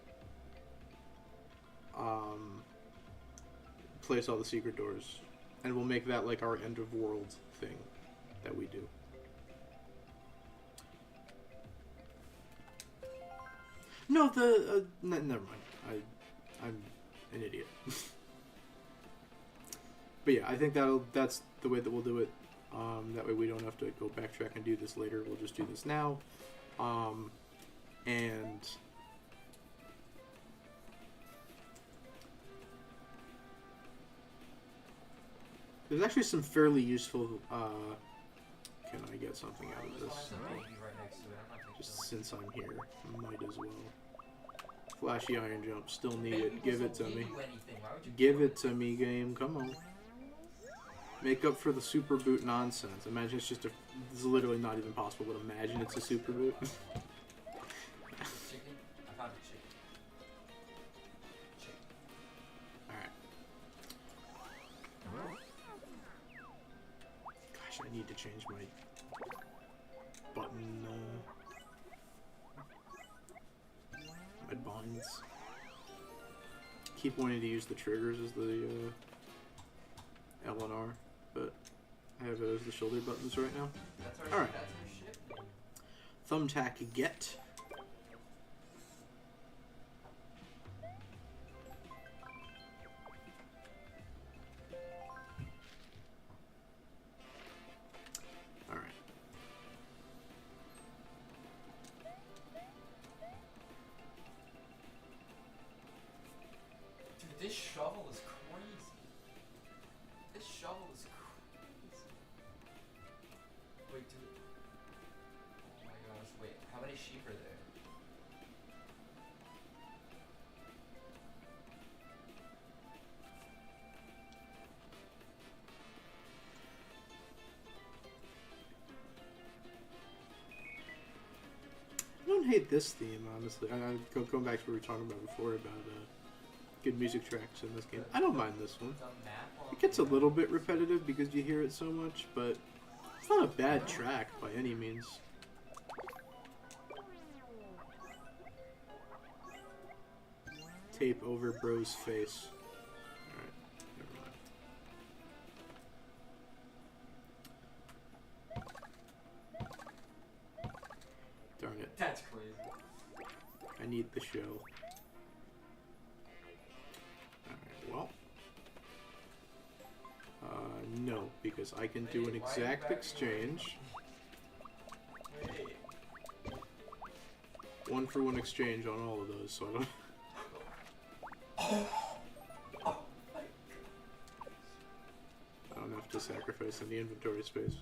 place all the secret doors. And we'll make that like our end of world thing that we do. No, never mind. I'm an idiot. But yeah, I think that's the way that we'll do it. That way we don't have to go backtrack and do this later. We'll just do this now. And there's actually some fairly useful. Can I get something out of There's this? a baby right next to it. I'm not taking Just it. since I'm here, might as well. Flashy iron jump, still need Baby it. Give it to doesn't me. give you anything. Why would you Give it to me, game. Come on. Make up for the super boot nonsense. Imagine it's just a. This is literally not even possible, but imagine it's a super boot. Chicken? I found a chicken. Chicken. Alright. Gosh, I need to change my button. My buttons. Keep wanting to use the triggers as the L and R, but I have it as the shoulder buttons right now. That's Alright. That's our ship. Thumbtack get. Alright. Dude, this shovel is crazy. This shovel is crazy. Wait, dude. Oh my gosh, wait. How many sheep are there? I don't hate this theme, honestly. Going back to what we were talking about before about good music tracks in this game. I don't mind this one. The map on It gets a little bit repetitive because you hear it so much, but it's not a bad track by any means. Tape over bro's face. Alright, never mind. Darn it. That's crazy. I need the show. Alright, well. No, because I can do an Wait, why exact back- exchange. Wait. 1-for-1 exchange on all of those, so I don't... I don't have to sacrifice any inventory space.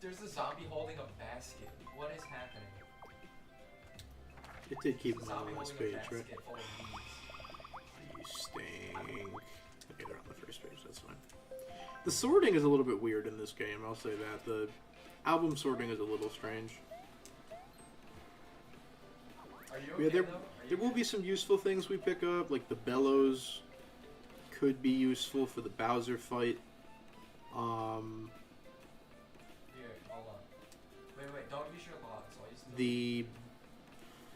There's a zombie holding a basket. What is happening? It did keep There's them a all zombie on this holding a page, right? basket full of You stink. Okay, they're on the first page, that's fine. The sorting is a little bit weird in this game, I'll say that. The album sorting is a little strange. Are you Yeah, okay, there though? Are you will good? be some useful things we pick up, like the bellows could be useful for the Bowser fight. Here, hold on. Wait, don't use your logs. I'll use The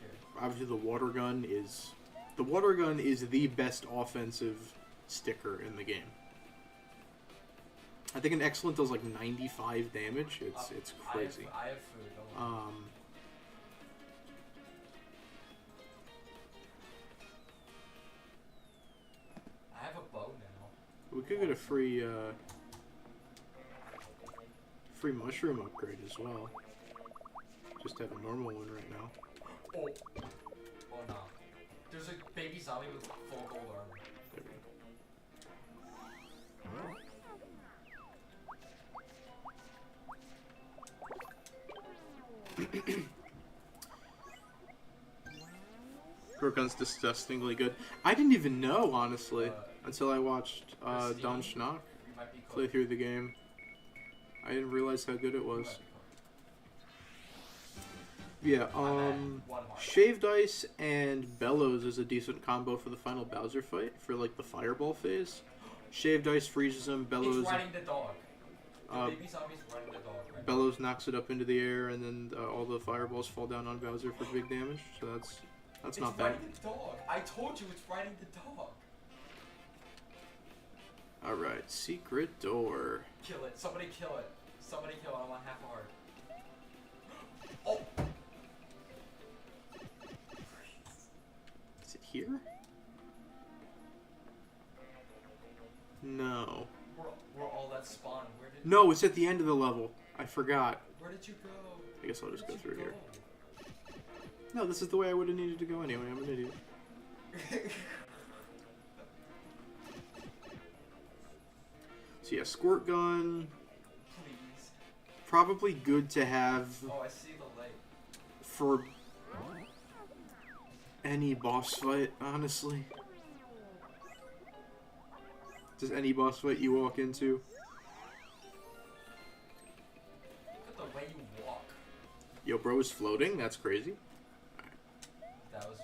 Here. obviously the water gun is the best offensive sticker in the game. I think an excellent does like 95 damage. It's crazy. I have food. Don't worry. I have a bow now. We could get a free mushroom upgrade as well. Just have a normal one right now. Oh. Oh no. There's a baby zombie with full gold armor. There we go. Squirt Gun's disgustingly good. I didn't even know, honestly, until I watched Don Schnock We might be play through the game. I didn't realize how good it We was. might be Yeah, one heart. Shaved Ice and Bellows is a decent combo for the final Bowser fight, for like the fireball phase. Shaved Ice freezes him, Bellows It's riding the dog. The uh, baby zombie's riding the dog right now. Bellows knocks it up into the air, and then all the fireballs fall down on Bowser for big damage. So that's It's not bad. riding the dog. I told you it's riding the dog. All right, secret door. Kill it. Somebody kill it. Somebody kill it. I want half a heart. Oh! Is it here? No. We're all that spawn. Where did No, it's at the end of the level. I forgot. Where did you go? I guess I'll just go Where'd through you here. No, this is the way I would have needed to go anyway. I'm an idiot. So yeah, Squirt Gun. Please. Probably good to have Oh, I see the light. for any boss fight, honestly. Just any boss fight you walk into. Look at the way you walk. Yo, bro is floating? That's crazy. That was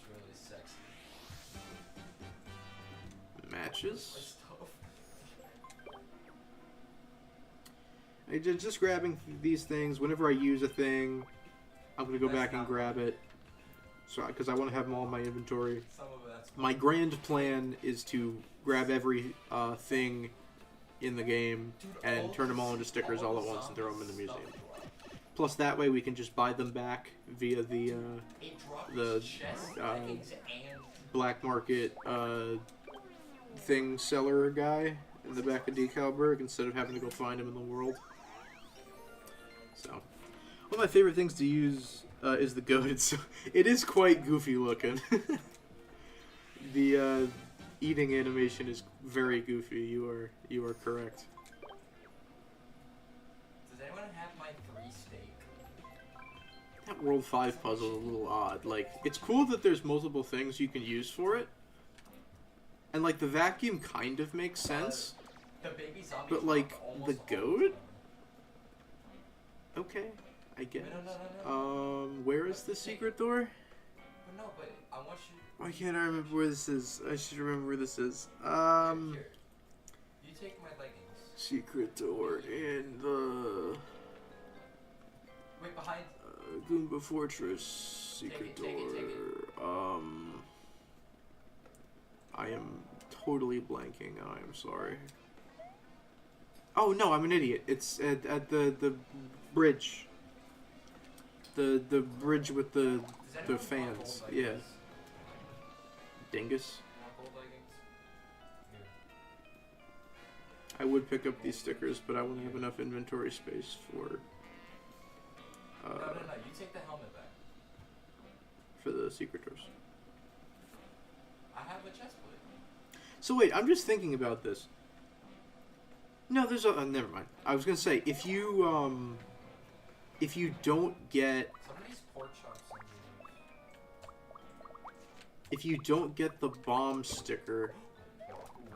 really sexy. Matches. Stuff. Just grabbing these things. Whenever I use a thing, I'm going to go That's back and not grab it. So, because I want to have them all in my inventory. Some of that's My grand plan is to grab every thing in the game Dude, and turn them all into stickers all at the once and throw them in the zombies museum. stuff drop. Plus, that way we can just buy them back via the It dropped the, his chest, uh, leggings, and black market thing seller guy in the back of Decalburg instead of having to go find him in the world. So, one of my favorite things to use is the goat. It is quite goofy looking. The eating animation is very goofy. You are correct. Does anyone have my 3 steak? That World 5 puzzle is a little odd. Like, it's cool that there's multiple things you can use for it. And, like, the vacuum kind of makes sense. The baby zombie. But, like, almost the all goat? of them. Okay, I guess. No. Where is the secret door? But no, but I want you. Why can't I remember where this is? I should remember where this is. Here. You take my leggings. Secret door in the Wait, behind. Goomba Fortress. Secret Take it. door. I am totally blanking. I am sorry. Oh no, I'm an idiot. It's at the bridge. The bridge with the Does anyone want fans. gold Yeah. leggings? Dingus. Want gold leggings? Here. I would pick up these stickers, but I wouldn't have enough inventory space for No. You take the helmet back. for the secret doors. I have a chest plate. So wait, I'm just thinking about this. No, there's a never mind. I was gonna say if you don't get Some of these pork chops are good. if you don't get the bomb sticker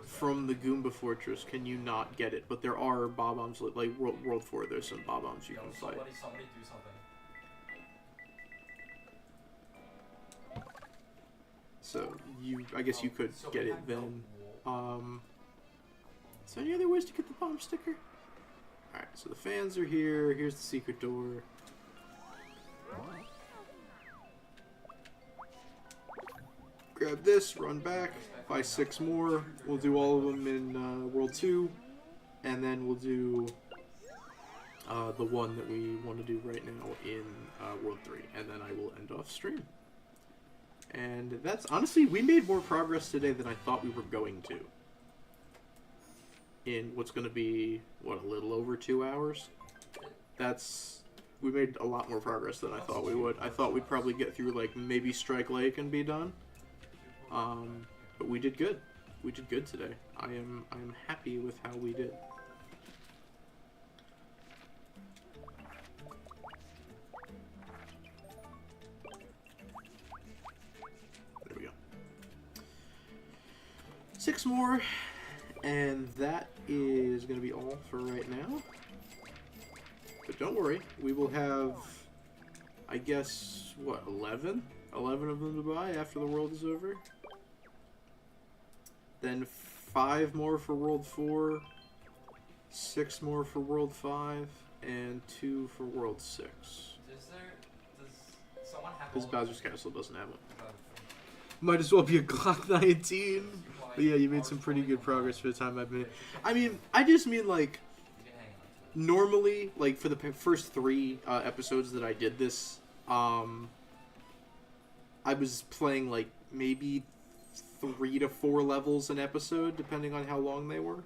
from the Goomba Fortress, can you not get it? But there are bob-ombs like World 4. There's some bob-ombs you can fight. Somebody do something. So I guess you could So get we it have then. no wool. Is there any other ways to get the bomb sticker? Alright, so the fans are here. Here's the secret door. Grab this, run back, buy 6 more. We'll do all of them in World 2. And then we'll do the one that we want to do right now in World 3. And then I will end off stream. And that's, honestly, we made more progress today than I thought we were going to. In what's going to be, what, a little over 2 hours? We made a lot more progress than I thought we would. I thought we'd probably get through, like, maybe Strike Lake and be done. But we did good. We did good today. I am happy with how we did. 6 more, and that is going to be all for right now. But don't worry, we will have, I guess, what, 11? 11 of them to buy after the world is over. Then 5 more for World 4, 6 more for World 5, and 2 for World 6. Does someone have Because all Bowser's Castle doesn't have one. the- Might as well be a Glock 19. But yeah, you made some pretty good progress for the time I've been. I mean, I just mean like, You can hang on to it. normally, like for the first 3 episodes that I did this, I was playing like maybe 3 to 4 levels an episode, depending on how long they were.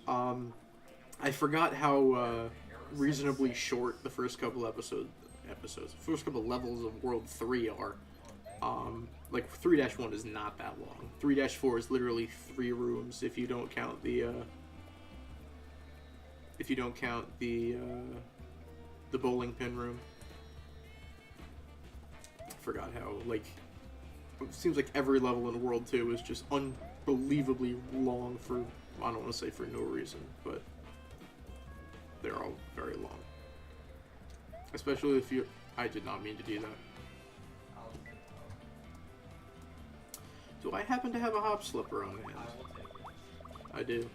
I forgot how reasonably short the first couple first couple levels of World 3 are. Like 3-1 is not that long. 3-4 is literally 3 rooms if you don't count the the bowling pin room. I forgot how, like, it seems like every level in World 2 is just unbelievably long for, I don't want to say for no reason, but they're all very long. Especially if you, I did not mean to do that. I'll take it. Do I happen to have a hop slipper on hand? I will take it. I do.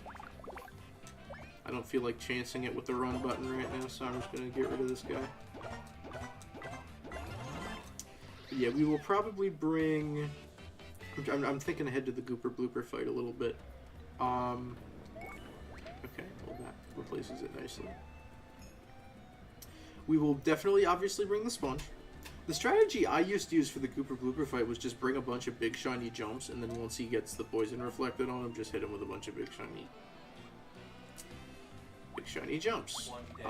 I don't feel like chancing it with the run button right now, so I'm just going to get rid of this guy. Yeah, we will probably bring... I'm thinking ahead to the Gooper Blooper fight a little bit. Okay, well that replaces it nicely. We will definitely, obviously, bring the sponge. The strategy I used to use for the Gooper Blooper fight was just bring a bunch of big shiny jumps, and then once he gets the poison reflected on him, just hit him with a bunch of big shiny jumps. One day.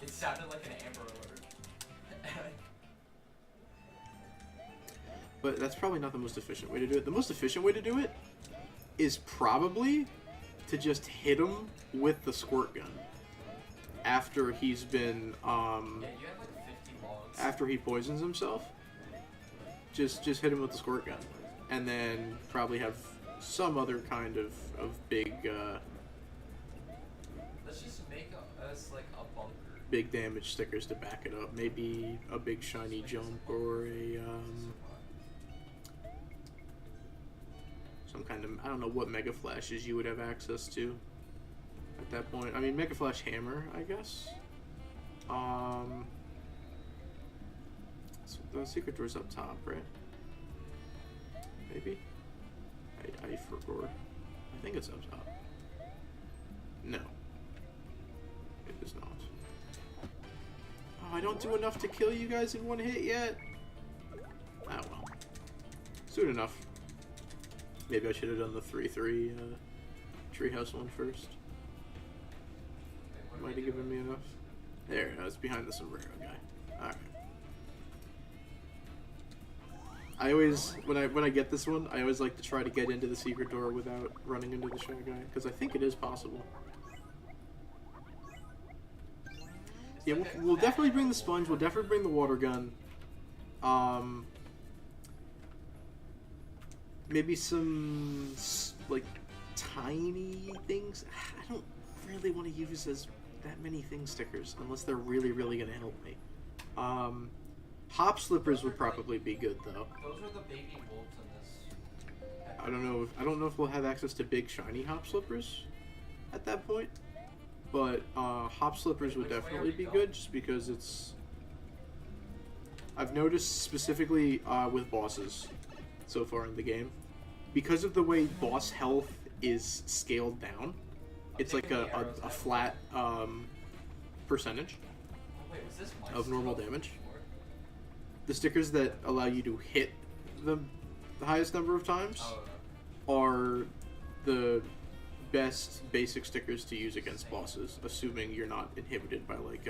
It sounded like an Amber Alert. But that's probably not the most efficient way to do it. The most efficient way to do it is probably to just hit him with the squirt gun after he's been Yeah, you have like 50 logs. after he poisons himself. Just hit him with the squirt gun, and then probably have some other kind of big Let's just make us like a bunker. big damage stickers to back it up. Maybe a big shiny jump or a some kind of, I don't know what Mega Flashes you would have access to at that point. I mean, Mega Flash Hammer, I guess. So the secret door's up top, right? Maybe? I forgot. I think it's up top. No. It is not. Oh, I don't do enough to kill you guys in one hit yet? Ah, well. Soon enough. Maybe I should have done the 3-3 treehouse one first. Wait, what Might do we have do? given me enough. There, it's behind the sombrero guy. Alright. I always, when I get this one, I always like to try to get into the secret door without running into the shy guy, because I think it is possible. Yeah, we'll definitely bring the sponge, we'll definitely bring the water gun. Maybe some, like, tiny things. I don't really want to use as that many thing stickers, unless they're really, really going to help me. Hop slippers would probably be good, though. Those are the baby wolves in this. I don't know if we'll have access to big shiny hop slippers at that point, but hop slippers would Which way are definitely we be going? good, just because it's. I've noticed specifically with bosses so far in the game, because of the way boss health is scaled down, it's like taking the arrows a out. flat percentage Oh, wait, was this my of normal stuff damage. before? The stickers that allow you to hit the highest number of times Oh, are the best basic stickers to use against bosses, assuming you're not inhibited by like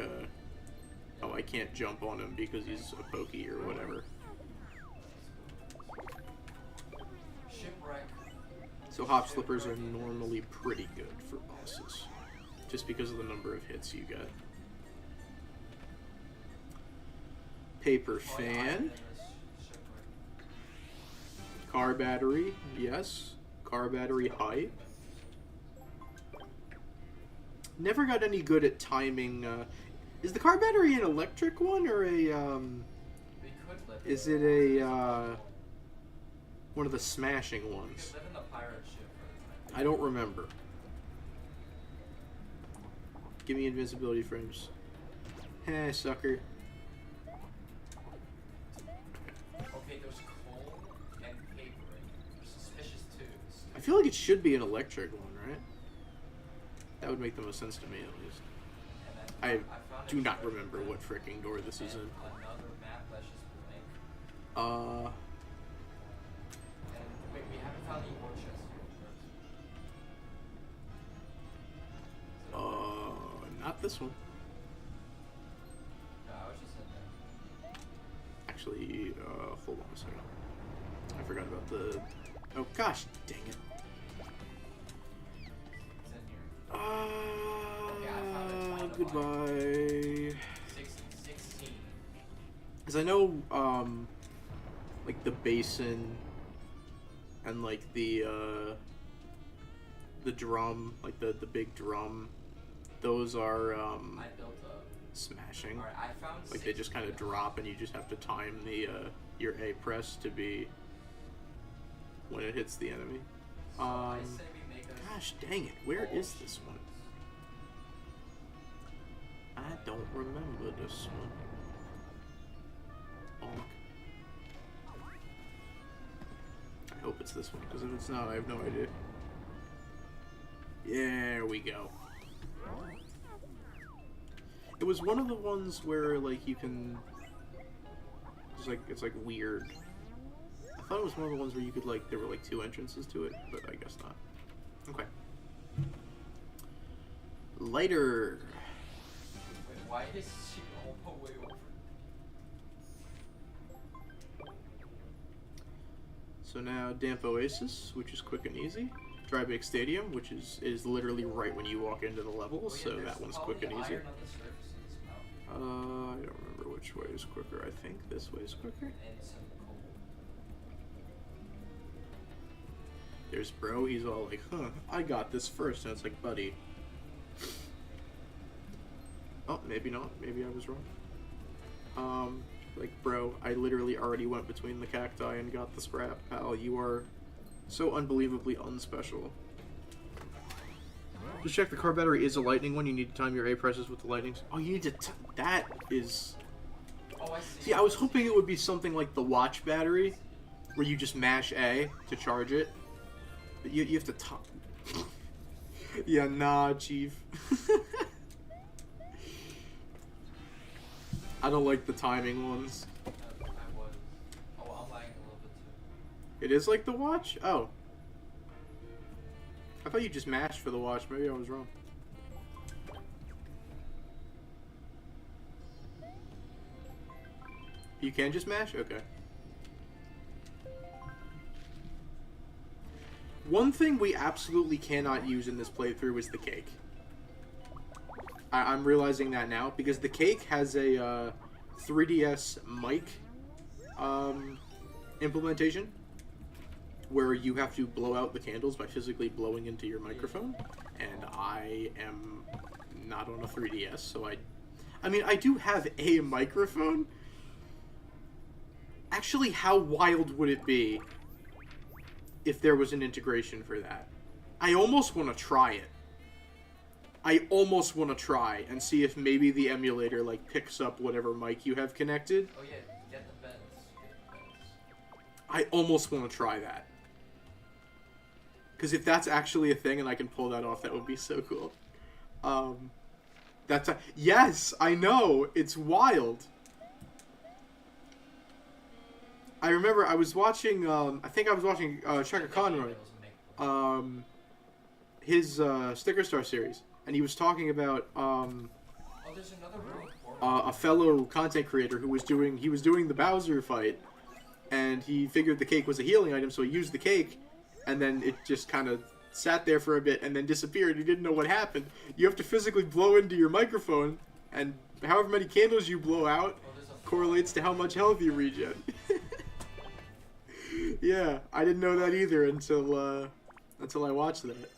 oh, I can't jump on him because he's a pokey or whatever. Shipwreck. So hop slippers are normally pretty good for bosses, just because of the number of hits you get. Paper Oh, yeah, I'm in fan. this shipwreck. Car battery, yes. Car battery hype. Never got any good at timing. Is the car battery an electric one or a They could live is in it a one of the smashing You ones? could live in the pirate ship for the time. I don't remember. Give me invincibility frames. Heh, sucker. Okay, there's coal and paper. They're suspicious too. I feel like it should be an electric one, right? That would make the most sense to me, at least. And then I found do a not treasure remember map what freaking door this is and in. another map that's just blank. And wait, we haven't found the ore chest yet. Not this one. No, I was just in there. Actually, hold on a second. I forgot about the... Oh, gosh, dang it. It's in here. I found a ton of Goodbye. 16. Because I know, like, the basin and, like, the drum, like, the big drum, those are, I built a... smashing. Alright, I found Like, they just kind of 16. drop and you just have to time the, your A press to be when it hits the enemy. So I say we make a... Gosh dang it, where is this one? I don't remember this one. Bonk. I hope it's this one, because if it's not, I have no idea. There we go. It was one of the ones where, like, you can... It's like weird. I thought it was one of the ones where you could, like, there were, like, 2 entrances to it, but I guess not. Okay. Lighter. Wait, why is she all the way over? So now Damp Oasis, which is quick and easy. Drybank Stadium, which is literally right when you walk into the level, Oh, yeah, so there's that one's probably quick and easy. iron on the surface of this mountain. I don't remember which way is quicker. I think this way is quicker. And some coal. There's Bro, he's all like, huh, I got this first. And it's like, buddy. Oh, maybe not. Maybe I was wrong. Like, bro, I literally already went between the cacti and got the scrap, pal. You are so unbelievably unspecial. Just check the car battery is a lightning one. You need to time your A presses with the lightnings. Oh, you need to... that is... Oh, I see. See, I was hoping it would be something like the watch battery, where you just mash A to charge it. But you have to yeah, nah, chief. I don't like the timing ones. I was. Oh, I'm lagging a little bit too. It is like the watch? Oh. I thought you just mashed for the watch. Maybe I was wrong. You can just mash? Okay. One thing we absolutely cannot use in this playthrough is the cake. I'm realizing that now, because the cake has a 3DS mic implementation where you have to blow out the candles by physically blowing into your microphone, and I am not on a 3DS, so I mean, I do have a microphone. Actually, how wild would it be if there was an integration for that? I almost want to try it. I almost want to try and see if maybe the emulator, like, picks up whatever mic you have connected. Oh yeah, get the beds. Get the beds. I almost want to try that. Because if that's actually a thing and I can pull that off, that would be so cool. Yes, I know. It's wild. I remember I was watching, I think I was watching Chaka Conroy, his Sticker Star series, and he was talking about Oh, there's another room. a fellow content creator who was doing the Bowser fight, and he figured the cake was a healing item, so he used the cake, and then it just kind of sat there for a bit and then disappeared. He didn't know what happened. You have to physically blow into your microphone, and however many candles you blow out Oh, there's a correlates to how much health you regen. Yeah, I didn't know that either until I watched that.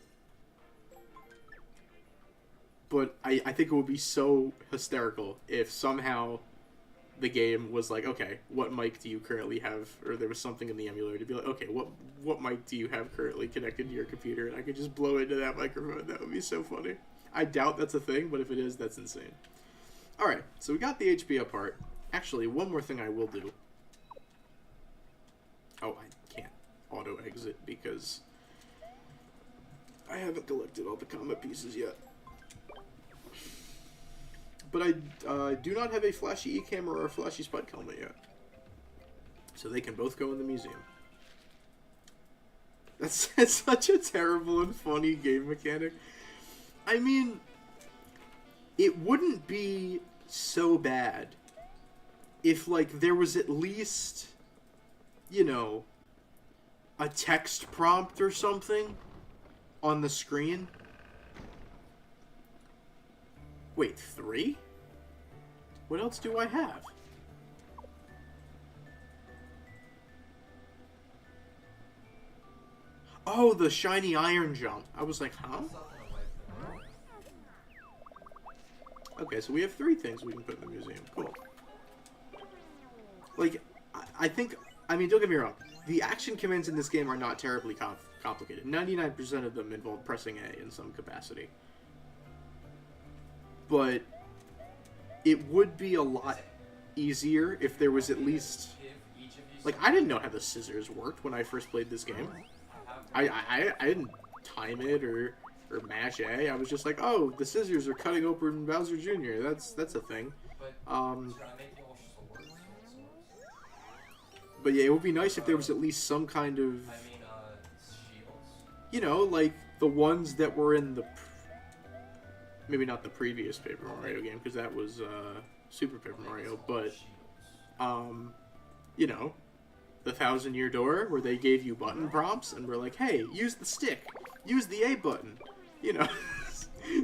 But I think it would be so hysterical if somehow the game was like, okay, what mic do you currently have? Or there was something in the emulator to be like, okay, what mic do you have currently connected to your computer? And I could just blow into that microphone. That would be so funny. I doubt that's a thing, but if it is, that's insane. Alright, so we got the HP up part. Actually, one more thing I will do. Oh, I can't auto-exit because I haven't collected all the combat pieces yet. But I do not have a flashy E-camera or a flashy Spud helmet yet. So they can both go in the museum. That's such a terrible and funny game mechanic. I mean, it wouldn't be so bad if, like, there was at least, you know, a text prompt or something on the screen. Wait, 3? What else do I have? Oh, the shiny iron jump. I was like, huh? Okay, so we have 3 things we can put in the museum. Cool. Like, I think... I mean, don't get me wrong. The action commands in this game are not terribly complicated. 99% of them involve pressing A in some capacity. But it would be a lot easier if there was at least... Like, I didn't know how the scissors worked when I first played this game. I didn't time it or mash A. I was just like, oh, the scissors are cutting open Bowser Jr. That's a thing. But yeah, it would be nice if there was at least some kind of... You know, like the ones that were in the... Maybe not the previous Paper Mario game, because that was Super Paper Mario, but, you know, the 1000-Year Door, where they gave you button prompts, and were like, hey, use the stick, use the A button, you know,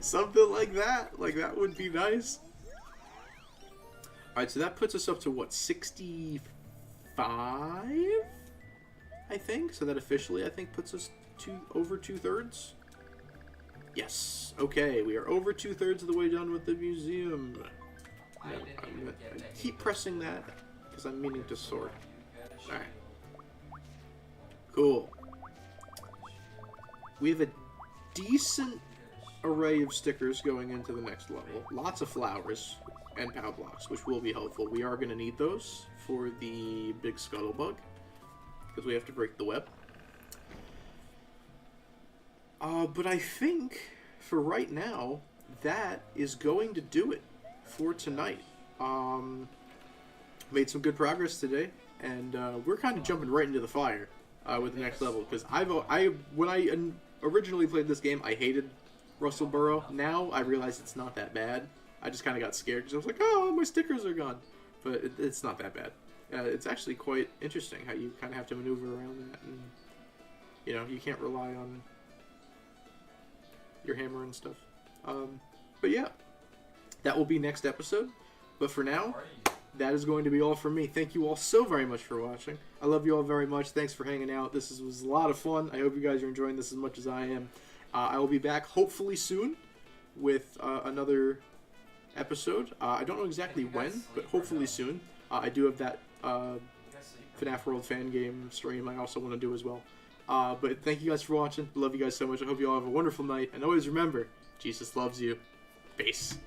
something like that. Like, that would be nice. Alright, so that puts us up to, what, 65? I think? So that officially, I think, puts us over 2/3? Yes. Okay, we are over 2/3 of the way done with the museum. No, I'm gonna keep pressing that because I'm meaning to sort. Alright. Cool. We have a decent array of stickers going into the next level. Lots of flowers and POW blocks, which will be helpful. We are going to need those for the big scuttlebug because we have to break the web. But I think, for right now, that is going to do it for tonight. Made some good progress today, and we're kind of jumping right into the fire with the next level, because when I originally played this game, I hated Rustleboro. Now I realize it's not that bad. I just kind of got scared, because I was like, oh, my stickers are gone. But it's not that bad. It's actually quite interesting how you kind of have to maneuver around that, and, you know, you can't rely on your hammer and stuff. But yeah, that will be next episode. But for now, that is going to be all from me. Thank you all so very much for watching. I love you all very much. Thanks for hanging out. This was a lot of fun. I hope you guys are enjoying this as much as I am. I will be back hopefully soon with another episode. I don't know exactly when, but hopefully soon. I do have that FNAF World fan game stream I also want to do as well. But thank you guys for watching. Love you guys so much. I hope you all have a wonderful night. And always remember, Jesus loves you. Peace.